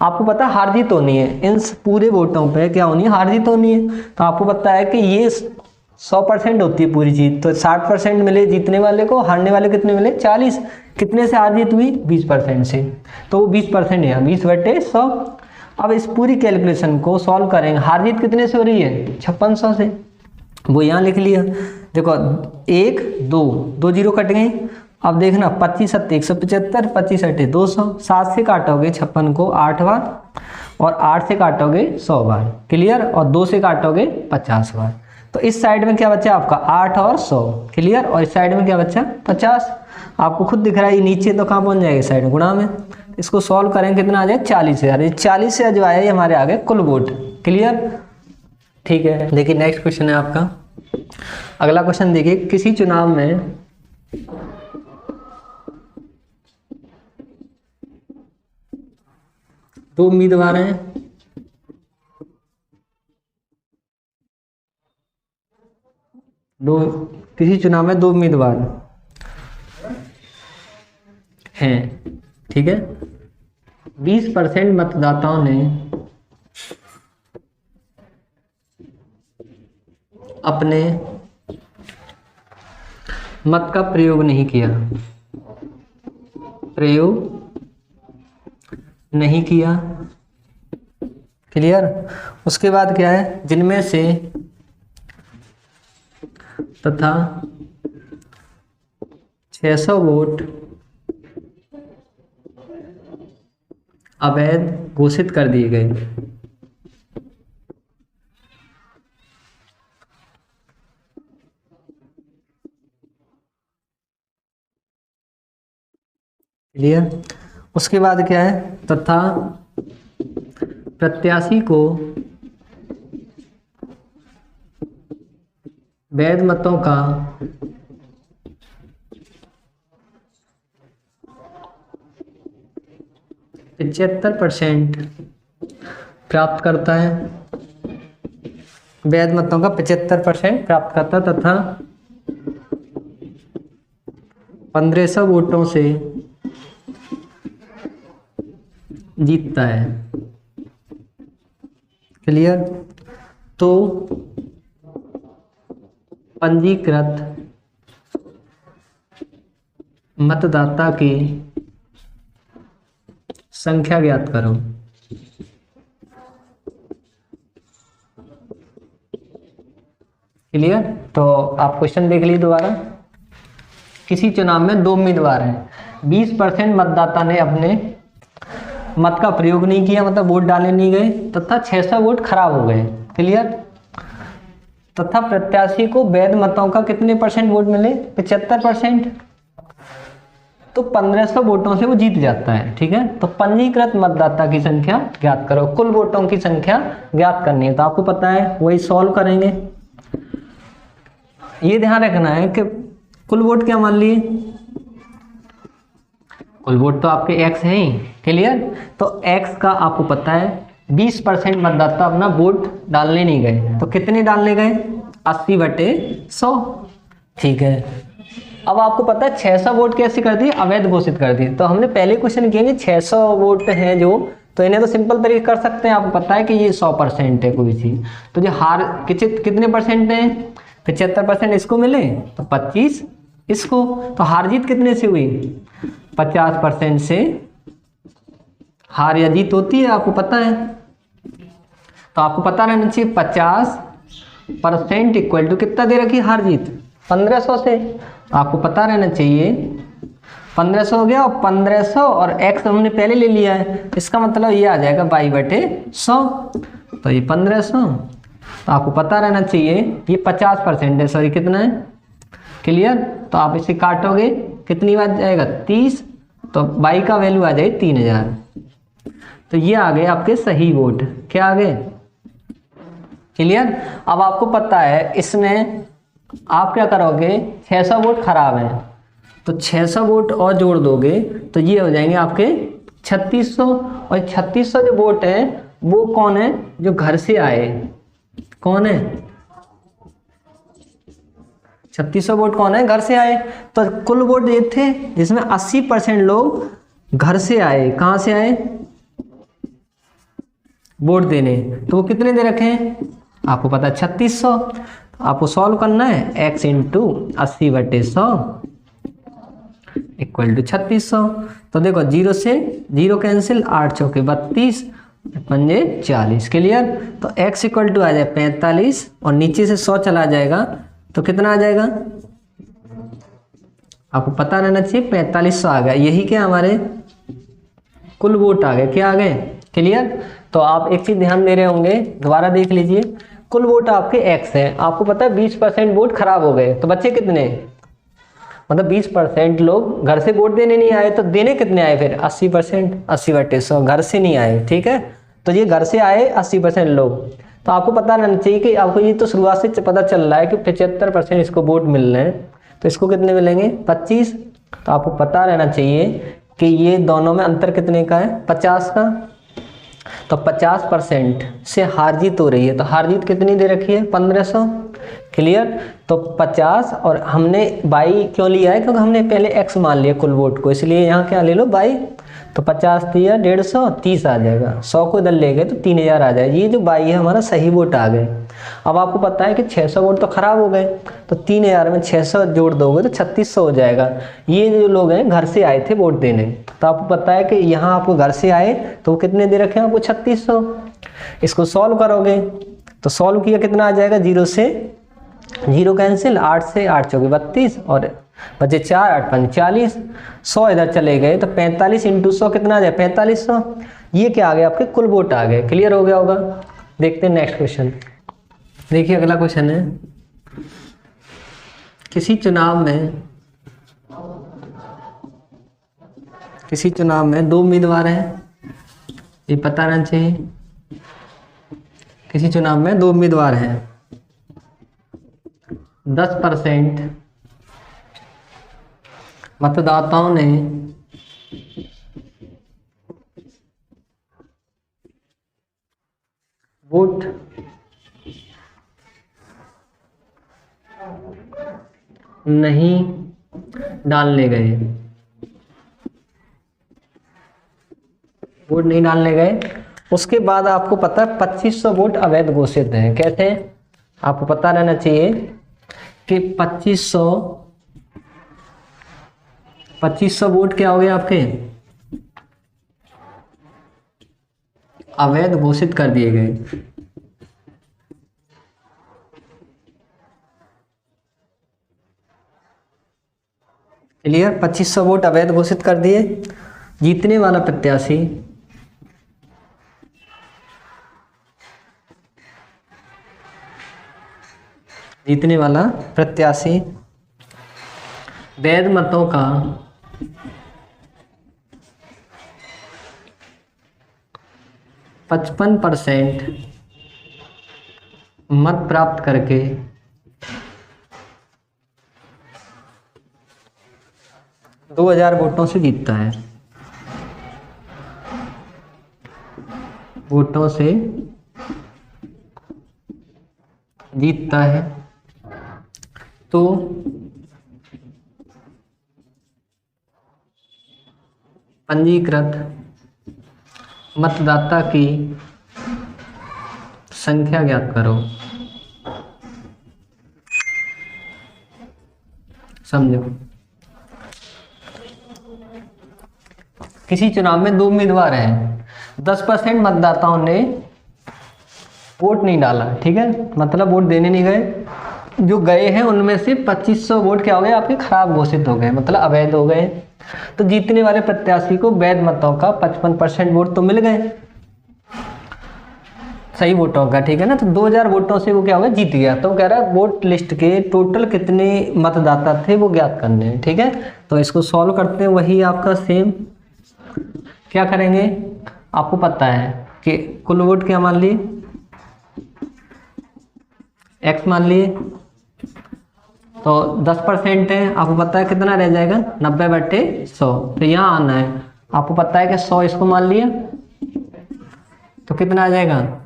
Speaker 1: आपको पता है हार जीत होनी है। इन पूरे वोटों पे क्या होनी है? हार जीत होनी है। तो आपको पता है कि ये 100% होती है पूरी जीत। तो 60% मिले जीतने वाले को, हारने वाले कितने मिले? 40। कितने से हार जीत हुई? 20% से। तो वो 20% है, 20/100। अब इस पूरी कैलकुलेशन को सॉल्व करेंगे। हार जीत कितने से हो रही है? 5600 से। वो यहाँ लिख लिया। देखो 1 2 जीरो कट गए। अब देखना 25 सत्ते 175 25 अट्ठे 200। 7 से काटोगे 56 को 8 बार और 8 से काटोगे 100 बार। क्लियर। और 2 से काटोगे 50 बार। तो इस साइड में क्या बचा आपका? 8 और 100। क्लियर। और इस साइड में क्या बचा? 50। आपको खुद दिख रहा है ये नीचे तो कहाँ पहुँच जाएगा? इस साइड में गुणा में। इसको सॉल्व करें कितना आ जाए? 40,000। 40,000 जो आया ये हमारे आ गए कुल वोट। क्लियर। ठीक है। देखिए नेक्स्ट क्वेश्चन है आपका। अगला क्वेश्चन देखिए, किसी चुनाव में दो उम्मीदवार हैं, किसी चुनाव में 2 उम्मीदवार हैं। ठीक है। 20% मतदाताओं ने अपने मत का प्रयोग नहीं किया, प्रयोग नहीं किया। क्लियर। उसके बाद क्या है, जिनमें से तथा 600 वोट अवैध घोषित कर दिए गए। क्लियर। उसके बाद क्या है, तथा प्रत्याशी को वैध मतों का 75% प्राप्त करता है, वैध मतों का 75% प्राप्त करता है तथा 1500 वोटों से जीतता है। क्लियर। तो पंजीकृत मतदाता की संख्या ज्ञात करो। क्लियर। तो आप क्वेश्चन देख लीजिए दोबारा। किसी चुनाव में 2 उम्मीदवार हैं, 20% मतदाता ने अपने मत का प्रयोग नहीं किया, मतलब वोट डालने नहीं गए, तथा 600 वोट खराब हो गए। क्लियर। तथा प्रत्याशी को वैध मतों का कितने % वोट मिले, 75%। तो 1500 वोटों से वो जीत जाता है। ठीक है। तो पंजीकृत मतदाता की संख्या ज्ञात करो, कुल वोटों की संख्या ज्ञात करनी है। तो आपको पता है, वही सॉल्व करेंगे। ये ध्यान रखना है कि कुल वोट क्या मान लिए, कुल वोट तो आपके x है ही। क्लियर। तो x का आपको पता है 20% मतदाता अपना वोट डालने नहीं गए, तो कितने डालने गए, 80/100। ठीक है। अब आपको पता है 600 वोट कैसे कर दिए, अवैध घोषित कर दिए। तो हमने पहले क्वेश्चन किए कि 600 वोट हैं जो, तो इन्हें तो सिंपल तरीके कर सकते हैं। आपको पता है कि ये 100% है कोई चीज, तो जो हार कितने % है, 75% इसको मिले तो 25 इसको, तो हार जीत कितने से हुई, 50% से हार या जीत होती है, आपको पता है। तो आपको पता रहना चाहिए 50% इक्वल टू कितना दे रखी हार जीत, 1500 से। आपको पता रहना चाहिए 1500 हो गया, और 1500 और x हमने पहले ले लिया है, इसका मतलब ये आ जाएगा y/100। तो ये 1500, तो आपको पता रहना चाहिए ये 50% है, सॉरी कितना है। क्लियर। तो आप इसे काटोगे कितनी बार जाएगा, 30, तो y का वैल्यू आ जाए 3000। तो ये आ गए आपके सही वोट। क्या आ गए, क्लियर। अब आपको पता है इसमें आप क्या करोगे, 600 वोट खराब हैं, तो 600 वोट और जोड़ दोगे तो ये हो जाएंगे आपके 3600। और 3600 जो वोट हैं वो कौन है, जो घर से आए, कौन है, 3600 वोट कौन है, घर से आए। तो कुल वोट ये थे जिसमें 80% लोग घर से आए। कहाँ से आए, वोट देने, तो वो कितने दे रखे हैं, आपको पता है 3600। तो आपको सॉल्व करना है, x × 80/100 इक्वल टू 3600। तो देखो 0 से 0 कैंसिल, 8 चौके 32, 5 40। क्लियर। तो x इक्वल टू आ जाए 45, और नीचे से 100 चला जाएगा तो कितना आ जाएगा, आपको पता रहना चाहिए 4500 आ गया। यही क्या हमारे कुल वोट आ गए। क्या आ गए, क्लियर। तो आप एक चीज ध्यान दे रहे होंगे, दोबारा देख लीजिए। कुल वोट आपके x है, आपको पता है 20% वोट खराब हो गए, तो बच्चे कितने, मतलब 20% लोग घर से वोट देने नहीं आए, तो देने कितने आए फिर, 80%, 80/100 घर से नहीं आए। ठीक है। तो ये घर से आए 80% लोग। तो आपको पता रहना चाहिए कि आपको ये तो शुरुआत से पता चल रहा है कि 75% इसको वोट मिल रहे हैं, तो इसको कितने मिलेंगे, 25। तो आपको पता रहना चाहिए कि ये दोनों में अंतर कितने का है, 50 का। तो 50% से हार जीत हो रही है, तो हार जीत कितनी दे रखी है, 1500। क्लियर। तो 50, और हमने y क्यों लिया है, क्योंकि हमने पहले x मान लिया कुल वोट को, इसलिए यहाँ क्या ले लो y। तो 50 दिया 150, 30 आ जाएगा। 100 को इधर ले गए तो 3000 आ जाएगा। ये जो बाई है हमारा सही वोट आ गए। अब आपको पता है कि 600 वोट तो खराब हो गए, तो 3000 में 600 जोड़ दोगे तो 3600 हो जाएगा। ये जो लोग हैं घर से आए थे वोट देने, तो आपको पता है कि यहाँ आपको घर से आए तो कितने दे रखे हैं आपको 3600। इसको सॉल्व करोगे तो सॉल्व किया कितना आ जाएगा, 0 से 0 कैंसिल, 8 से 8 चौके 32 और बचे 4 8 5 40। 100 इधर चले गए तो 45 इंटू 100 कितना आ जाए 4500। ये क्या आ गया आपके कुल वोट आ गए। क्लियर हो गया होगा। देखते हैं नेक्स्ट क्वेश्चन। देखिए अगला क्वेश्चन है, किसी चुनाव में 2 उम्मीदवार हैं, ये पता रहना चाहिए। किसी चुनाव में 2 उम्मीदवार हैं, 10% मतदाताओं ने वोट नहीं डालने गए, वोट नहीं डालने गए। उसके बाद आपको पता है 2500 वोट अवैध घोषित हैं। कैसे, आपको पता रहना चाहिए कि 2500 वोट क्या हो गए आपके अवैध घोषित कर दिए गए। क्लियर, 2500 वोट अवैध घोषित कर दिए। जीतने वाला प्रत्याशी वैध मतों का 55% मत प्राप्त करके 2000 वोटों से जीतता है। तो पंजीकृत मतदाता की संख्या ज्ञात करो। समझो, किसी चुनाव में 2 उम्मीदवार हैं, 10% मतदाताओं ने वोट नहीं डाला, ठीक है, मतलब वोट देने नहीं गए। जो गए हैं उनमें से 2500 वोट क्या हो गए आपके खराब घोषित हो गए, मतलब अवैध हो गए। तो जीतने वाले प्रत्याशी को वैध मतों का 55% वोट तो मिल गए, सही वोटों का, ठीक है ना। तो 2000 वोटों से वो क्या हो गया, जीत गया। तो कह रहा है वोट लिस्ट के टोटल कितने मतदाता थे वो ज्ञात करने हैं, ठीक है। तो इसको सॉल्व करते हैं, वही आपका सेम क्या करेंगे। आपको पता है कि कुल वोट क्या मान लिए, x मान लिए, तो 10% है, आपको पता है कितना रह जाएगा 90/100। तो यहाँ आना है, आपको पता है कि 100 इसको मान लिया तो कितना आ जाएगा,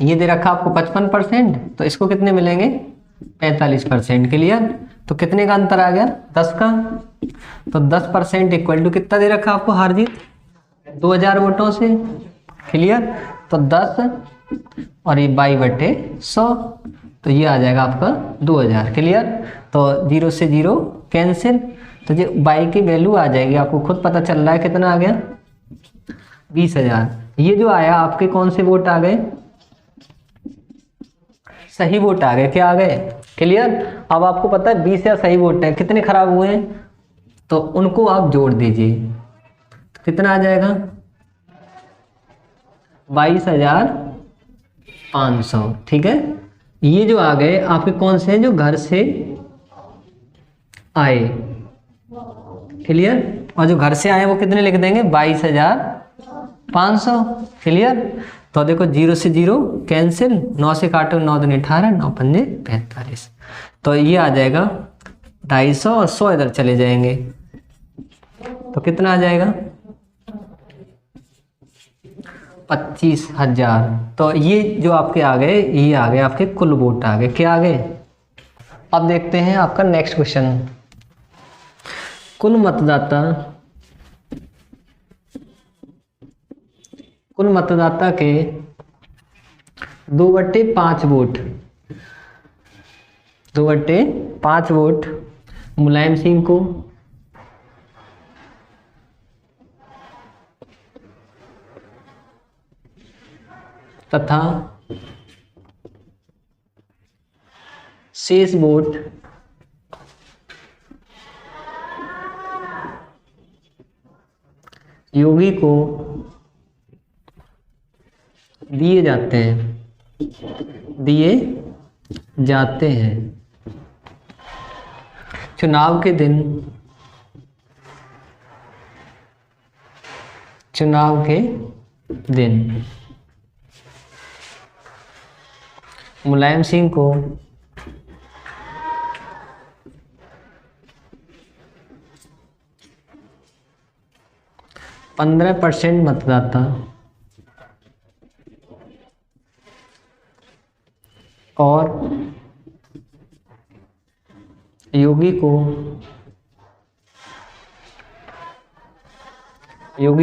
Speaker 1: ये दे रखा आपको 55%, तो इसको कितने मिलेंगे 45%। क्लियर, तो कितने का अंतर आ गया 10 का। तो 10% इक्वल टू कितना दे रखा आपको हार जीत 2000 वोटों से। क्लियर, तो 10 और ये 22/100, तो ये आ जाएगा आपका 2000। क्लियर, तो 0 से 0 कैंसिल, तो ये बाई की वैल्यू आ जाएगी, आपको खुद पता चल रहा है कितना आ गया 20000। ये जो आया आपके कौन से वोट आ गए, सही वोट आ गए, क्या आ गए। क्लियर, अब आपको पता है 20 या सही वोट है, कितने खराब हुए हैं तो उनको आप जोड़ दीजिए, तो कितना आ जाएगा 22500। ठीक है, ये जो आ गए आपके कौन से हैं, जो घर से आए। क्लियर, और जो घर से आए वो कितने लिख देंगे 22500। क्लियर, तो देखो 0 से 0 कैंसिल, 9 से काटो 9 दूनी 18, 9 पंजे 45, तो ये आ जाएगा 250 और 100 इधर चले जाएंगे, तो कितना आ जाएगा 25000। तो ये जो आपके आ गए, ये आ गए आपके कुल वोट आ गए, क्या आ गए। अब देखते हैं आपका नेक्स्ट क्वेश्चन, कुल मतदाता कुल मतदाता के 2/5 वोट, 2/5 वोट मुलायम सिंह को तथा शेष वोट योगी को दिए जाते हैं। चुनाव के दिन मुलायम सिंह को %15 मतदाता और योगी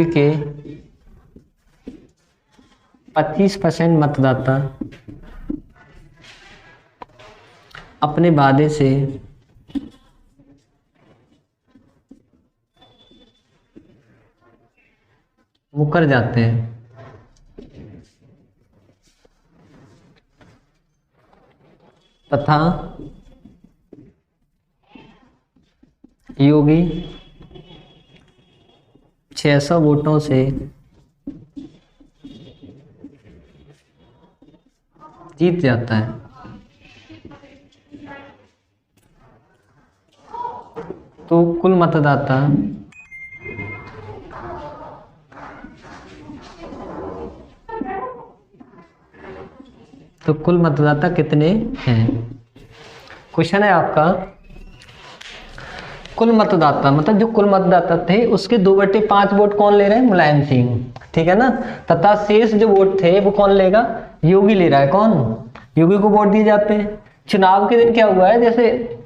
Speaker 1: के 25% मतदाता अपने वादे से मुकर जाते हैं तथा योगी 600 वोटों से जीत जाता है। तो कुल मतदाता कितने हैं? क्वेश्चन है आपका, कुल मतदाता मतलब जो कुल मतदाता थे उसके 2/5 वोट कौन ले रहे हैं? मुलायम सिंह, ठीक है ना। तथा शेष जो वोट थे वो कौन लेगा? योगी ले रहा है। कौन? योगी को वोट दिए जाते हैं। चुनाव के दिन क्या हुआ है, जैसे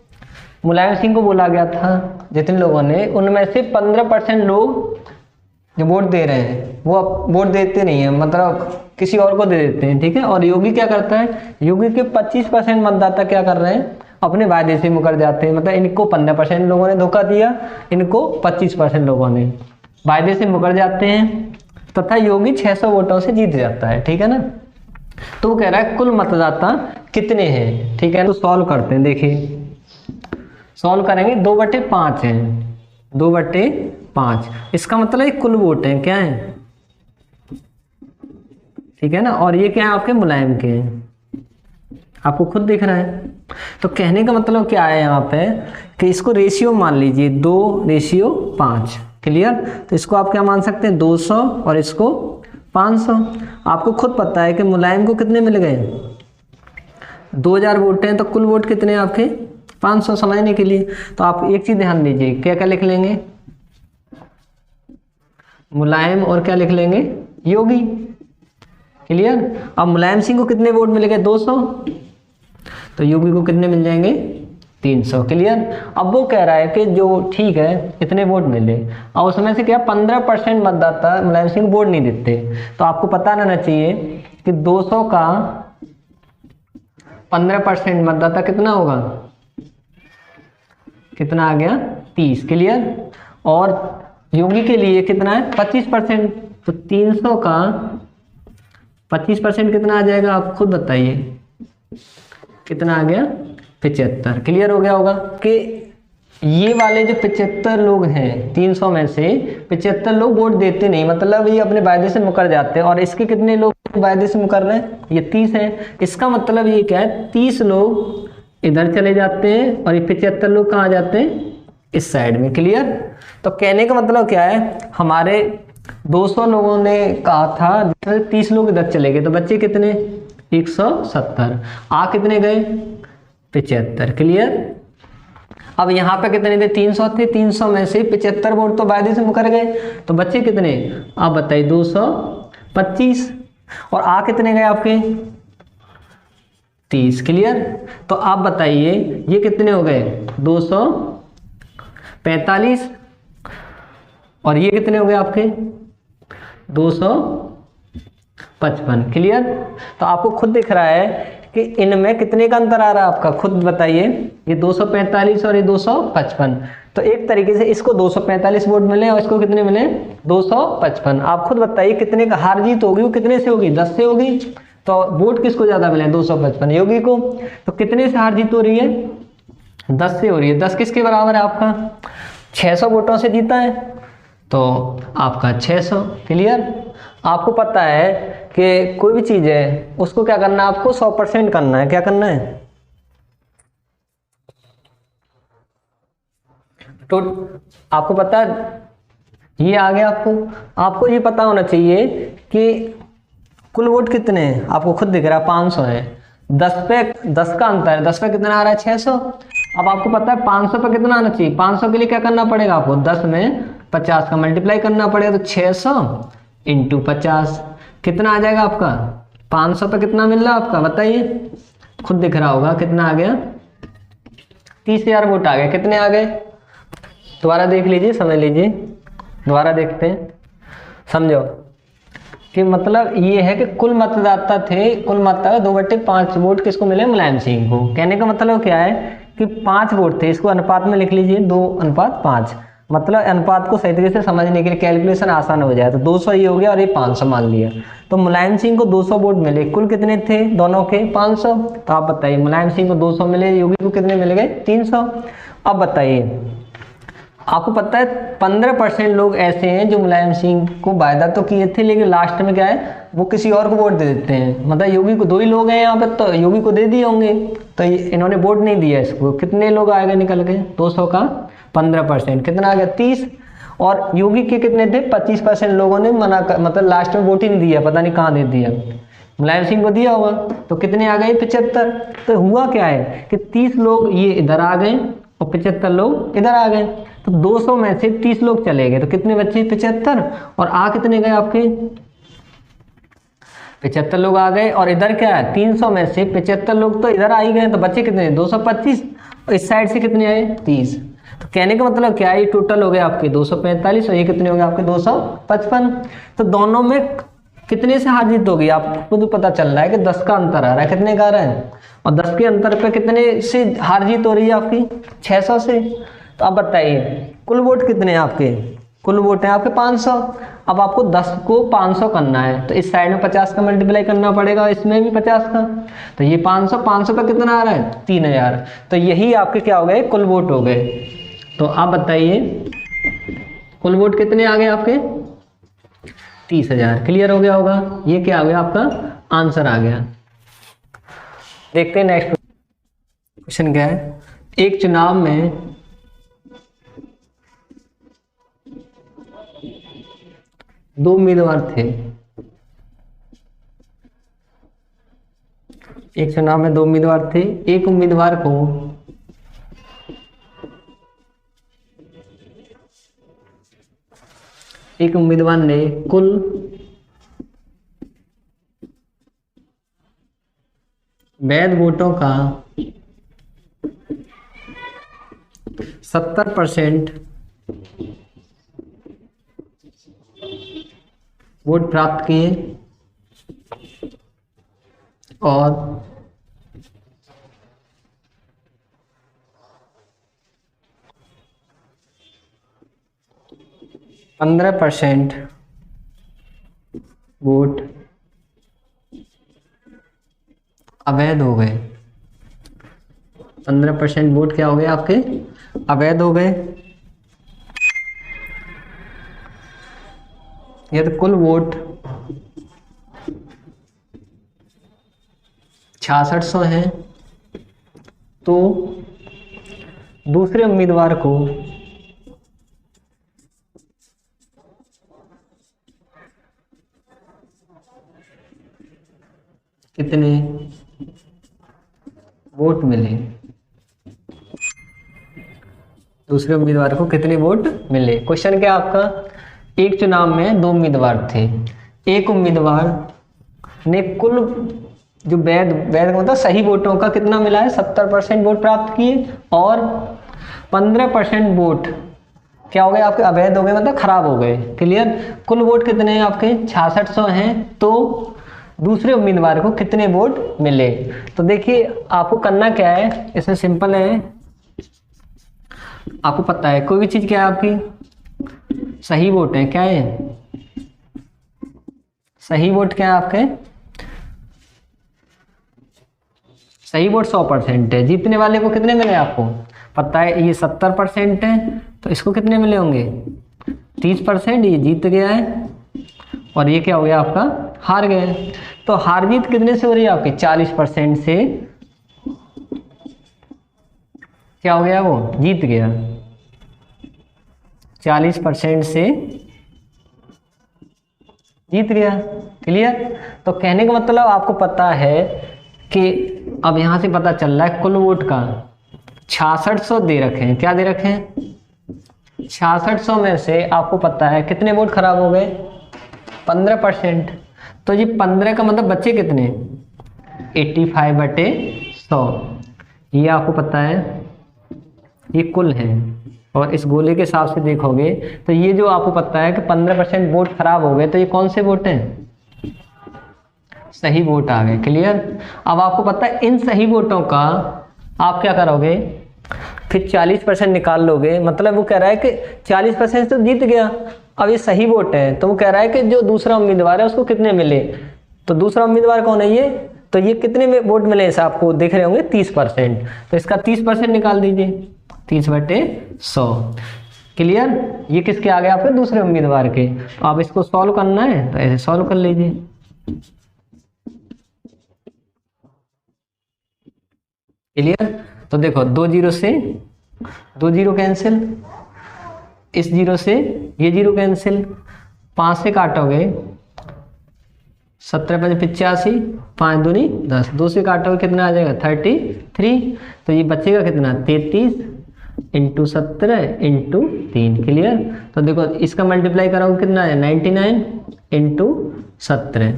Speaker 1: मुलायम सिंह को बोला गया था जितने लोगों ने, उनमें से 15% लोग जो वोट दे रहे हैं वो अब वोट देते नहीं है, मतलब किसी और को दे देते हैं, ठीक है। और योगी क्या करता है, योगी के 25% मतदाता क्या कर रहे हैं, अपने वायदे से मुकर जाते हैं। मतलब इनको 15% लोगों ने धोखा दिया, इनको 25% लोगों ने वायदे से मुकर जाते हैं तथा योगी 600 वोटों से जीत जाता है, ठीक है ना। तो वो कह रहा है कुल मतदाता कितने हैं, ठीक है। तो सॉल्व करते हैं, देखिए सॉल्व करेंगे। 2/5 है, 2/5, इसका मतलब कुल वोट है, क्या है, ठीक है ना। और ये क्या है, आपके मुलायम के हैं, आपको खुद दिख रहा है। तो कहने का मतलब क्या है यहाँ पे कि इसको रेशियो मान लीजिए 2:5, क्लियर। तो इसको आप क्या मान सकते हैं, 200 और इसको 500। आपको खुद पता है कि मुलायम को कितने मिल गए, 2000 वोट हैं, तो कुल वोट कितने हैं आपके, 500। समझने के लिए तो आप एक चीज ध्यान दीजिए, क्या क्या लिख लेंगे, मुलायम और क्या लिख लेंगे, योगी, क्लियर। अब मुलायम सिंह को कितने वोट मिल गए, 200, तो योगी को कितने मिल जाएंगे, 300, क्लियर। अब वो कह रहा है कि जो ठीक है इतने वोट मिले और उसमें से क्या 15% मतदाता मुलायम सिंह वोट नहीं देते। तो आपको पता रहना चाहिए कि 200 का 15% मतदाता कितना होगा, कितना आ गया, 30, क्लियर। और योगी के लिए कितना है, 25%, तो 300 का 25% कितना आ जाएगा, आप खुद बताइए कितना आ गया, 75, क्लियर हो गया होगा। कि ये वाले जो 75 लोग हैं 300 में से 75 लोग वोट देते नहीं, मतलब ये अपने वायदे से मुकर जाते हैं। और इसके कितने लोग वायदे से मुकर रहे हैं, ये 30 हैं। इसका मतलब ये क्या है, 30 लोग इधर चले जाते हैं और ये 75 लोग कहाँ जाते हैं, इस साइड में, क्लियर। तो कहने का मतलब क्या है, हमारे 200 लोगों ने कहा था 30 लोग इधर चले गए, तो बच्चे कितने, 170, आ कितने गए, 75, क्लियर। अब यहाँ पे कितने थे, 300 थे, 300 में से 75 वोट तो वायदे से मुकर गए, तो बच्चे कितने, आप बताइए, 225। और आ कितने गए आपके, 30, क्लियर। तो आप बताइए ये कितने हो गए, 245, और ये कितने हो गए आपके, 225, 55। क्लियर। तो आपको खुद दिख रहा है कि इनमें कितने का अंतर आ रहा है आपका, खुद बताइए। ये 245 और ये 255। तो एक तरीके से इसको 245 वोट मिले और इसको कितने मिले, 255। आप खुद बताइए कितने का हार जीत होगी, वो कितने से होगी, 10 से होगी। तो वोट किसको ज्यादा मिले, 255, योगी को। तो कितने से हार जीत हो रही है, 10 से हो रही है। 10 किसके बराबर है आपका, 600 वोटों से जीता है, तो आपका 600। क्लियर। आपको पता है कि कोई भी चीज है उसको क्या करना है, आपको 100% करना है। क्या करना है, तो आपको पता है ये आ गया। आपको ये पता होना चाहिए कि कुल वोट कितने हैं, आपको खुद दिख रहा है 500 है। 10 पे 10 का अंतर है, 10 पे कितना आ रहा है, 600। अब आपको पता है 500 पे कितना आना चाहिए, 500 के लिए क्या करना पड़ेगा आपको, 10 में 50 का मल्टीप्लाई करना पड़ेगा। तो 600 इंटू 50 कितना आ जाएगा आपका, 500 पे कितना मिल रहा है आपका, बताइए। खुद दिख रहा होगा कितना आ गया, 30,000 वोट आ गए। कितने आ गए, दोबारा देख लीजिए, समझ लीजिए, दोबारा देखते हैं, समझो कि मतलब ये है कि कुल मतदाता थे, कुल मतदाता 2/5 वोट किसको मिले, मुलायम सिंह को। कहने का मतलब क्या है कि 5 वोट थे, इसको अनुपात में लिख लीजिए, 2:5। मतलब अनुपात को सही तरीके से समझने के लिए कैलकुलेशन आसान हो जाए। तो 200 ये हो गया और ये 500 मान लिया। तो मुलायम सिंह को 200 वोट मिले, कुल कितने थे दोनों के, 500। तो आप बताइए, मुलायम सिंह को 200 मिले, योगी को कितने मिल गए, 300। अब बताइए, आपको पता है 15% लोग ऐसे हैं जो मुलायम सिंह को वायदा तो किए थे, लेकिन लास्ट में क्या है, वो किसी और को वोट दे देते हैं। मतलब योगी को 2 ही लोग हैं यहाँ पे, तो योगी को दे दिए होंगे, तो इन्होंने वोट नहीं दिया इसको। कितने लोग आएगा निकल के, 200 का 15% कितना आ गया, 30। और योगी के कितने थे, 25% लोगों ने मना कर, मतलब लास्ट में वोट ही नहीं दिया, पता नहीं कहाँ दे दिया। मुलायम सिंह को दिया होगा, तो कितने आ गए, 75। तो हुआ क्या है कि 30 लोग ये इधर आ गए और 75 लोग इधर आ गए। तो 200 में से 30 लोग चले गए, तो कितने बचे, 75। और आ कितने गए आपके, 75 लोग आ गए। और इधर क्या है, 300 में से 75 लोग तो इधर आ ही गए, तो बचे कितने, 225। और इस साइड से कितने आए, 30। तो कहने का मतलब क्या है, ये टोटल हो गए आपके 245 और ये कितने हो गए आपके 255। तो दोनों में कितने से हार जीत होगी, आपको तो पता चल रहा है कि 10 का अंतर आ रहा है। कितने का आ रहा है, और 10 के अंतर पे कितने से हार जीत हो रही है आपकी, 600 से। तो अब बताइए कुल वोट कितने हैं आपके, कुल वोट है आपके 500। अब आपको 10 को 500 करना है, तो इस साइड में 50 का मल्टीप्लाई करना पड़ेगा, इसमें भी 50 का। तो ये 500 पे कितना आ रहा है, 3000। तो यही आपके क्या हो गए, कुल वोट हो गए। तो आप बताइए कुल वोट कितने आ गए आपके, 30,000। क्लियर हो गया होगा, ये क्या हो गया आपका आंसर आ गया। देखते हैं नेक्स्ट क्वेश्चन क्या है। एक चुनाव में दो उम्मीदवार थे, एक चुनाव में दो उम्मीदवार थे। एक उम्मीदवार को एक उम्मीदवार ने कुल वैध वोटों का 70% वोट प्राप्त किए और 15% वोट अवैध हो गए। 15% वोट क्या हो गए आपके, अवैध हो गए। यदि कुल वोट 6600 हैं, तो दूसरे उम्मीदवार को कितने वोट मिले, दूसरे उम्मीदवार को कितने वोट मिले। क्वेश्चन क्या आपका, एक चुनाव में दो उम्मीदवार थे। एक उम्मीदवार ने कुल जो वैध मतलब सही वोटों का कितना मिला है, 70% वोट प्राप्त किए और 15% वोट क्या हो गए आपके, अवैध हो गए, मतलब खराब हो गए। क्लियर। कुल वोट कितने हैं आपके, 6600 हैं, तो दूसरे उम्मीदवार को कितने वोट मिले। तो देखिए आपको करना क्या है, इसमें सिंपल है, आपको पता है कोई भी चीज क्या है आपकी सही वोट है, क्या है सही वोट, क्या है आपके सही वोट 100% है। जीतने वाले को कितने मिले आपको पता है, ये 70% है, तो इसको कितने मिले होंगे 30%, ये जीत गया है, और ये क्या हो गया आपका हार गया। तो हार जीत कितने से हो रही है आपकी 40% से, क्या हो गया वो जीत गया 40% से जीत गया। क्लियर। तो कहने का मतलब आपको पता है कि अब यहां से पता चल रहा है कुल वोट का 6600 दे रखे हैं, क्या दे रखे हैं 6600 में से आपको पता है कितने वोट खराब हो गए 15%। तो ये 15 का मतलब बच्चे कितने 85/100, ये आपको पता है, ये कुल है। और इस गोले के हिसाब से देखोगे तो ये जो आपको पता है कि 15% वोट खराब हो गए, तो ये कौन से वोट हैं सही वोट आ गए। क्लियर। अब आपको पता है इन सही वोटों का आप क्या करोगे, फिर 40% निकाल लोगे, मतलब वो कह रहा है कि 40% तो जीत गया, अब ये सही वोट है, तो वो कह रहा है कि जो दूसरा उम्मीदवार है उसको कितने मिले, तो दूसरा उम्मीदवार कौन है ये, तो ये कितने में वोट मिले इसे आपको देख रहे होंगे 30%, तो इसका 30% निकाल दीजिए 30/100। क्लियर। ये किसके आ गए आपके दूसरे उम्मीदवार के। तो आप इसको सॉल्व करना है तो ऐसे सॉल्व कर लीजिए। क्लियर। तो देखो 2 जीरो से 2 जीरो कैंसिल, इस जीरो से ये जीरो कैंसिल, 5 से काटोगे 17×5 = 5 दूनी 10, 2 से काटोगे कितना आ जाएगा 33, तो ये बचेगा कितना 33 × 17 × 3। क्लियर। तो देखो इसका मल्टीप्लाई करोगे कितना है 99 × 17,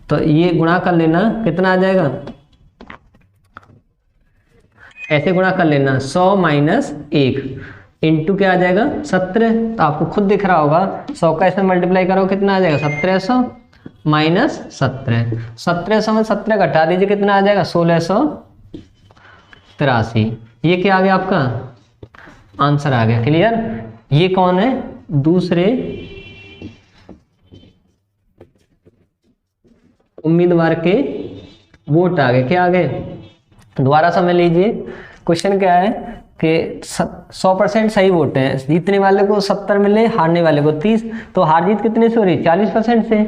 Speaker 1: तो ये गुणा कर लेना कितना आ जाएगा, ऐसे गुणा कर लेना 100 - 1 इंटू क्या आ जाएगा 17, तो आपको खुद दिख रहा होगा 100 का इसमें मल्टीप्लाई करो कितना आ जाएगा 1700 - 17, 1700 में 17 घटा दीजिए कितना आ जाएगा 1683। ये क्या आ गया आपका आंसर आ गया। क्लियर। ये कौन है दूसरे उम्मीदवार के वोट आ गए, क्या आ गए, दोबारा समझ लीजिए। क्वेश्चन क्या है कि 100% सही वोट है, जीतने वाले को 70 मिले, हारने वाले को 30, तो हार जीत कितने से हो रही 40% से।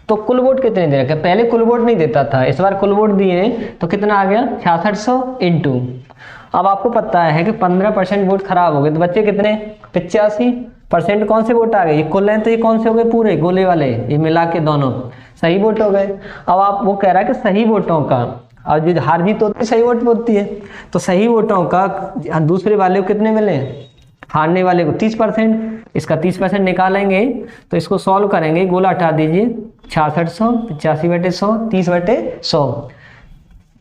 Speaker 1: तो कुल वोट कितने दे रखे, पहले कुल वोट नहीं देता था, इस बार कुल वोट दिए, तो कितना आ गया 6600 इंटू, अब आपको पता है कि 15% वोट खराब हो गए, तो बच्चे कितने 85%। कौन से वोट आ गए, ये कुल हैं, तो ये कौन से हो गए पूरे गोले वाले, ये मिला के दोनों सही वोट हो गए। अब आप वो कह रहा है कि सही वोटों का, और जो हार जीत होती है सही वोट होती है, तो सही वोटों का दूसरे वाले को कितने मिले, हारने वाले को 30%, इसका 30% निकालेंगे, तो इसको सॉल्व करेंगे, गोला हटा दीजिए 6600 85/100 30/100,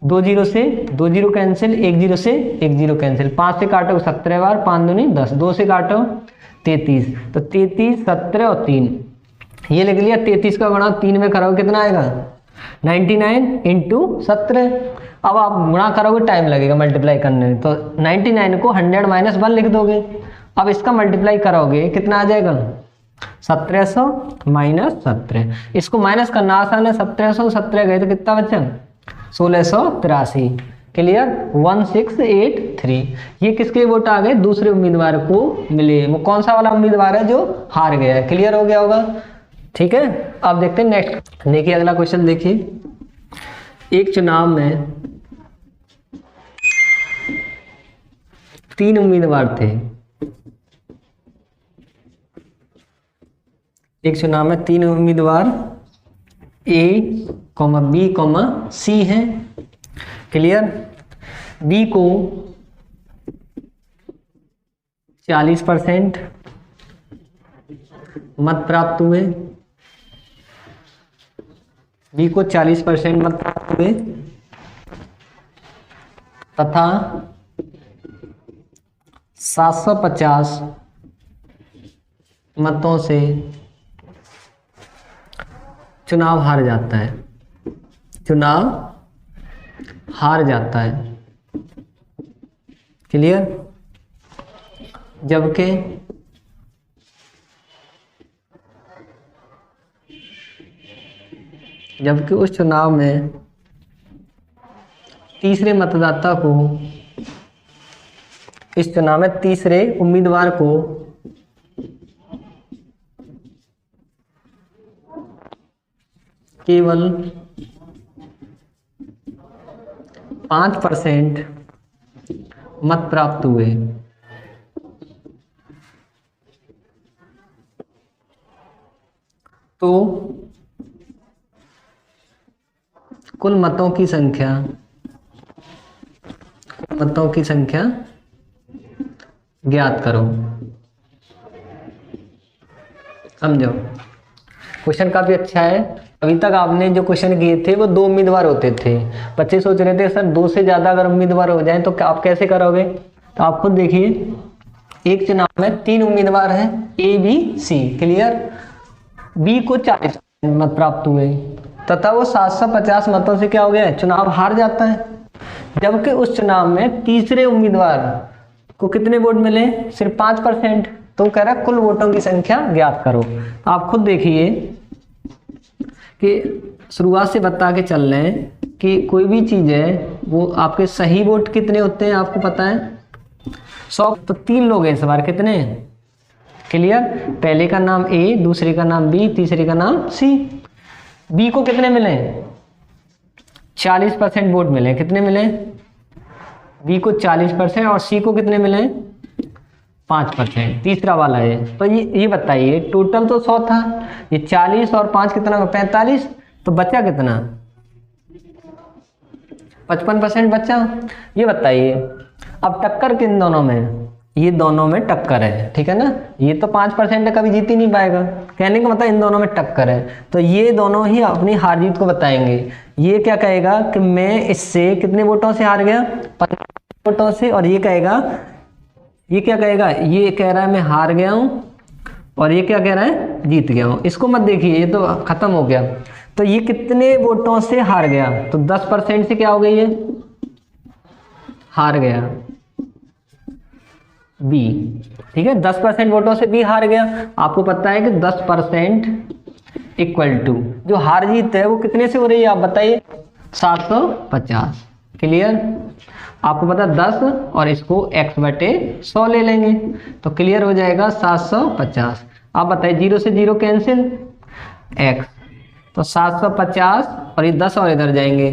Speaker 1: 2 जीरो से 2 जीरो कैंसिल, 1 जीरो से 1 जीरो कैंसिल, 5 से काटो 17 बार, 5 दूनी 10, 2 से काटो 33, तो 33 17 और 3 ये लिख लिया। 33 का गुणा 3 में करोगे कितना आएगा 99 × 17। अब आप गुणा करोगे टाइम लगेगा मल्टीप्लाई करने में, तो 99 को 100 - 1 लिख दोगे। अब इसका मल्टीप्लाई करोगे कितना आ जाएगा 1700 - 17, इसको माइनस करना आसान है, 1700 17 गए तो कितना बचा 1683। क्लियर। 1683। ये किसके वोट आ गए दूसरे उम्मीदवार को मिले, वो कौन सा वाला उम्मीदवार है जो हार गया है। क्लियर हो गया होगा। ठीक है। अब देखते हैं नेक्स्ट, देखिए अगला क्वेश्चन देखिए। एक चुनाव में 3 उम्मीदवार थे, एक चुनाव में 3 उम्मीदवार A, B, C हैं। क्लियर। B को 40% मत प्राप्त हुए, B को 40% मत प्राप्त हुए तथा 750 मतों से चुनाव हार जाता है। चुनाव हार जाता है। क्लियर? जबकि उस चुनाव में तीसरे मतदाता को, इस चुनाव में तीसरे उम्मीदवार को केवल 5% मत प्राप्त हुए। तो कुल मतों की संख्या ज्ञात करो। समझो, क्वेश्चन काफी अच्छा है। अभी तक आपने जो क्वेश्चन किए थे वो 2 उम्मीदवार होते थे। बच्चे सोच रहे थे सर 2 से ज्यादा अगर उम्मीदवार हो जाएं तो आप कैसे करोगे? तो आप खुद देखिए, एक चुनाव में 3 उम्मीदवार हैं, A B C. Clear? B को 40 मत प्राप्त हुए तथा वो 750 मतों से क्या हो गया? चुनाव हार जाता है। जबकि उस चुनाव में तीसरे उम्मीदवार को कितने वोट मिले? सिर्फ 5%। तो कह रहा है कुल वोटों की संख्या ज्ञात करो। तो आप खुद देखिए कि शुरुआत से बता के चल रहे हैं कि कोई भी चीज़ है वो आपके सही वोट कितने होते हैं आपको पता है? 100। तो 3 लोग हैं इस बार, कितने? क्लियर? पहले का नाम ए, दूसरे का नाम बी, तीसरे का नाम सी। बी को कितने मिले? 40% वोट मिले। कितने मिले? बी को 40% और सी को कितने मिले? 5%। तीसरा वाला है। तो ये बताइए, टोटल तो 100 था, ये 40 और 5 कितना? 45। तो बचा कितना? 55% बचा। ये बताइए अब टक्कर किन दोनों में? ये दोनों में टक्कर है, ठीक है ना? ये तो 5% कभी जीत ही नहीं पाएगा। कहने का मतलब इन दोनों में टक्कर है। तो ये दोनों ही अपनी हार जीत को बताएंगे। ये क्या कहेगा कि मैं इससे कितने वोटों से हार गया? 15 वोटों से। और ये कहेगा, ये क्या कहेगा? ये कह रहा है मैं हार गया हूं, और ये क्या कह रहा है? जीत गया हूं। इसको मत देखिए, ये तो खत्म हो गया। तो ये कितने वोटों से हार गया? तो 10% से क्या हो गई? ये हार गया बी। ठीक है, 10% वोटों से बी हार गया। आपको पता है कि 10% इक्वल टू जो हार जीत है वो कितने से हो रही है? आप बताइए। 750। क्लियर? आपको पता 10 और इसको x/100 ले लेंगे तो क्लियर हो जाएगा 750। आप बताइए, 0 से 0 कैंसिल, x तो 750 और ये 10 और इधर जाएंगे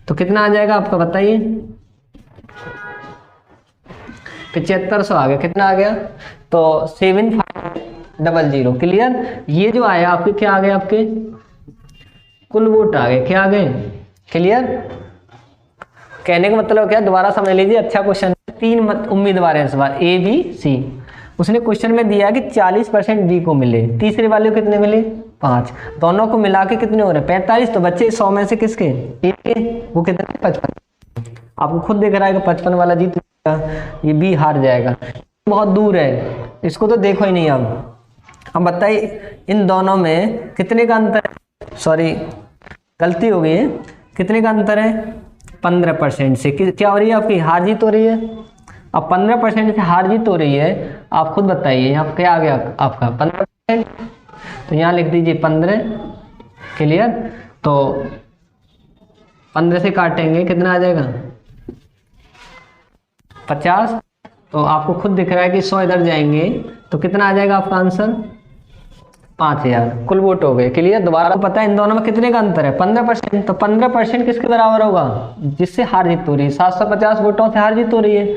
Speaker 1: तो कितना आ जाएगा आपका? बताइए। 7500 आ गया। कितना आ गया? तो 7500। क्लियर? ये जो आया आपके क्या आ गए? आपके कुल वोट आ गए। क्या आ गए? क्लियर? कहने का मतलब क्या? दोबारा समझ लीजिए, अच्छा क्वेश्चन। 3 उम्मीदवार हैं इस बार, ए बी सी। उसने क्वेश्चन में दिया कि 40% बी को मिले, तीसरे वाले को कितने मिले? 5। दोनों को मिला के कितने हो रहे? 45। तो बच्चे 100 में से किसके? ए के। वो कितने? 55। आपको खुद दिख रहा है कि 55 वाला जीत जाएगा, ये बी हार जाएगा। बहुत दूर है, इसको तो देखो ही नहीं। अब बताइए इन दोनों में कितने का अंतर है? सॉरी, गलती हो गई है। कितने का अंतर है? 15% से। क्या हो रही है? आपकी हार जीत हो रही है। अब 15% से हार जीत हो रही है, आप खुद बताइए यहाँ क्या आ गया आपका? 15%। तो यहाँ लिख दीजिए 15। क्लियर? तो 15 से काटेंगे कितना आ जाएगा? 50। तो आपको खुद दिख रहा है कि 100 इधर जाएंगे तो कितना आ जाएगा आपका आंसर? 5000 कुल वोट हो गए। क्लियर? दोबारा पता है इन दोनों में कितने का अंतर है? 15%। तो 15% किसके बराबर होगा? जिससे हार जीत हो रही है। 750 वोटों से हार जीत हो रही है।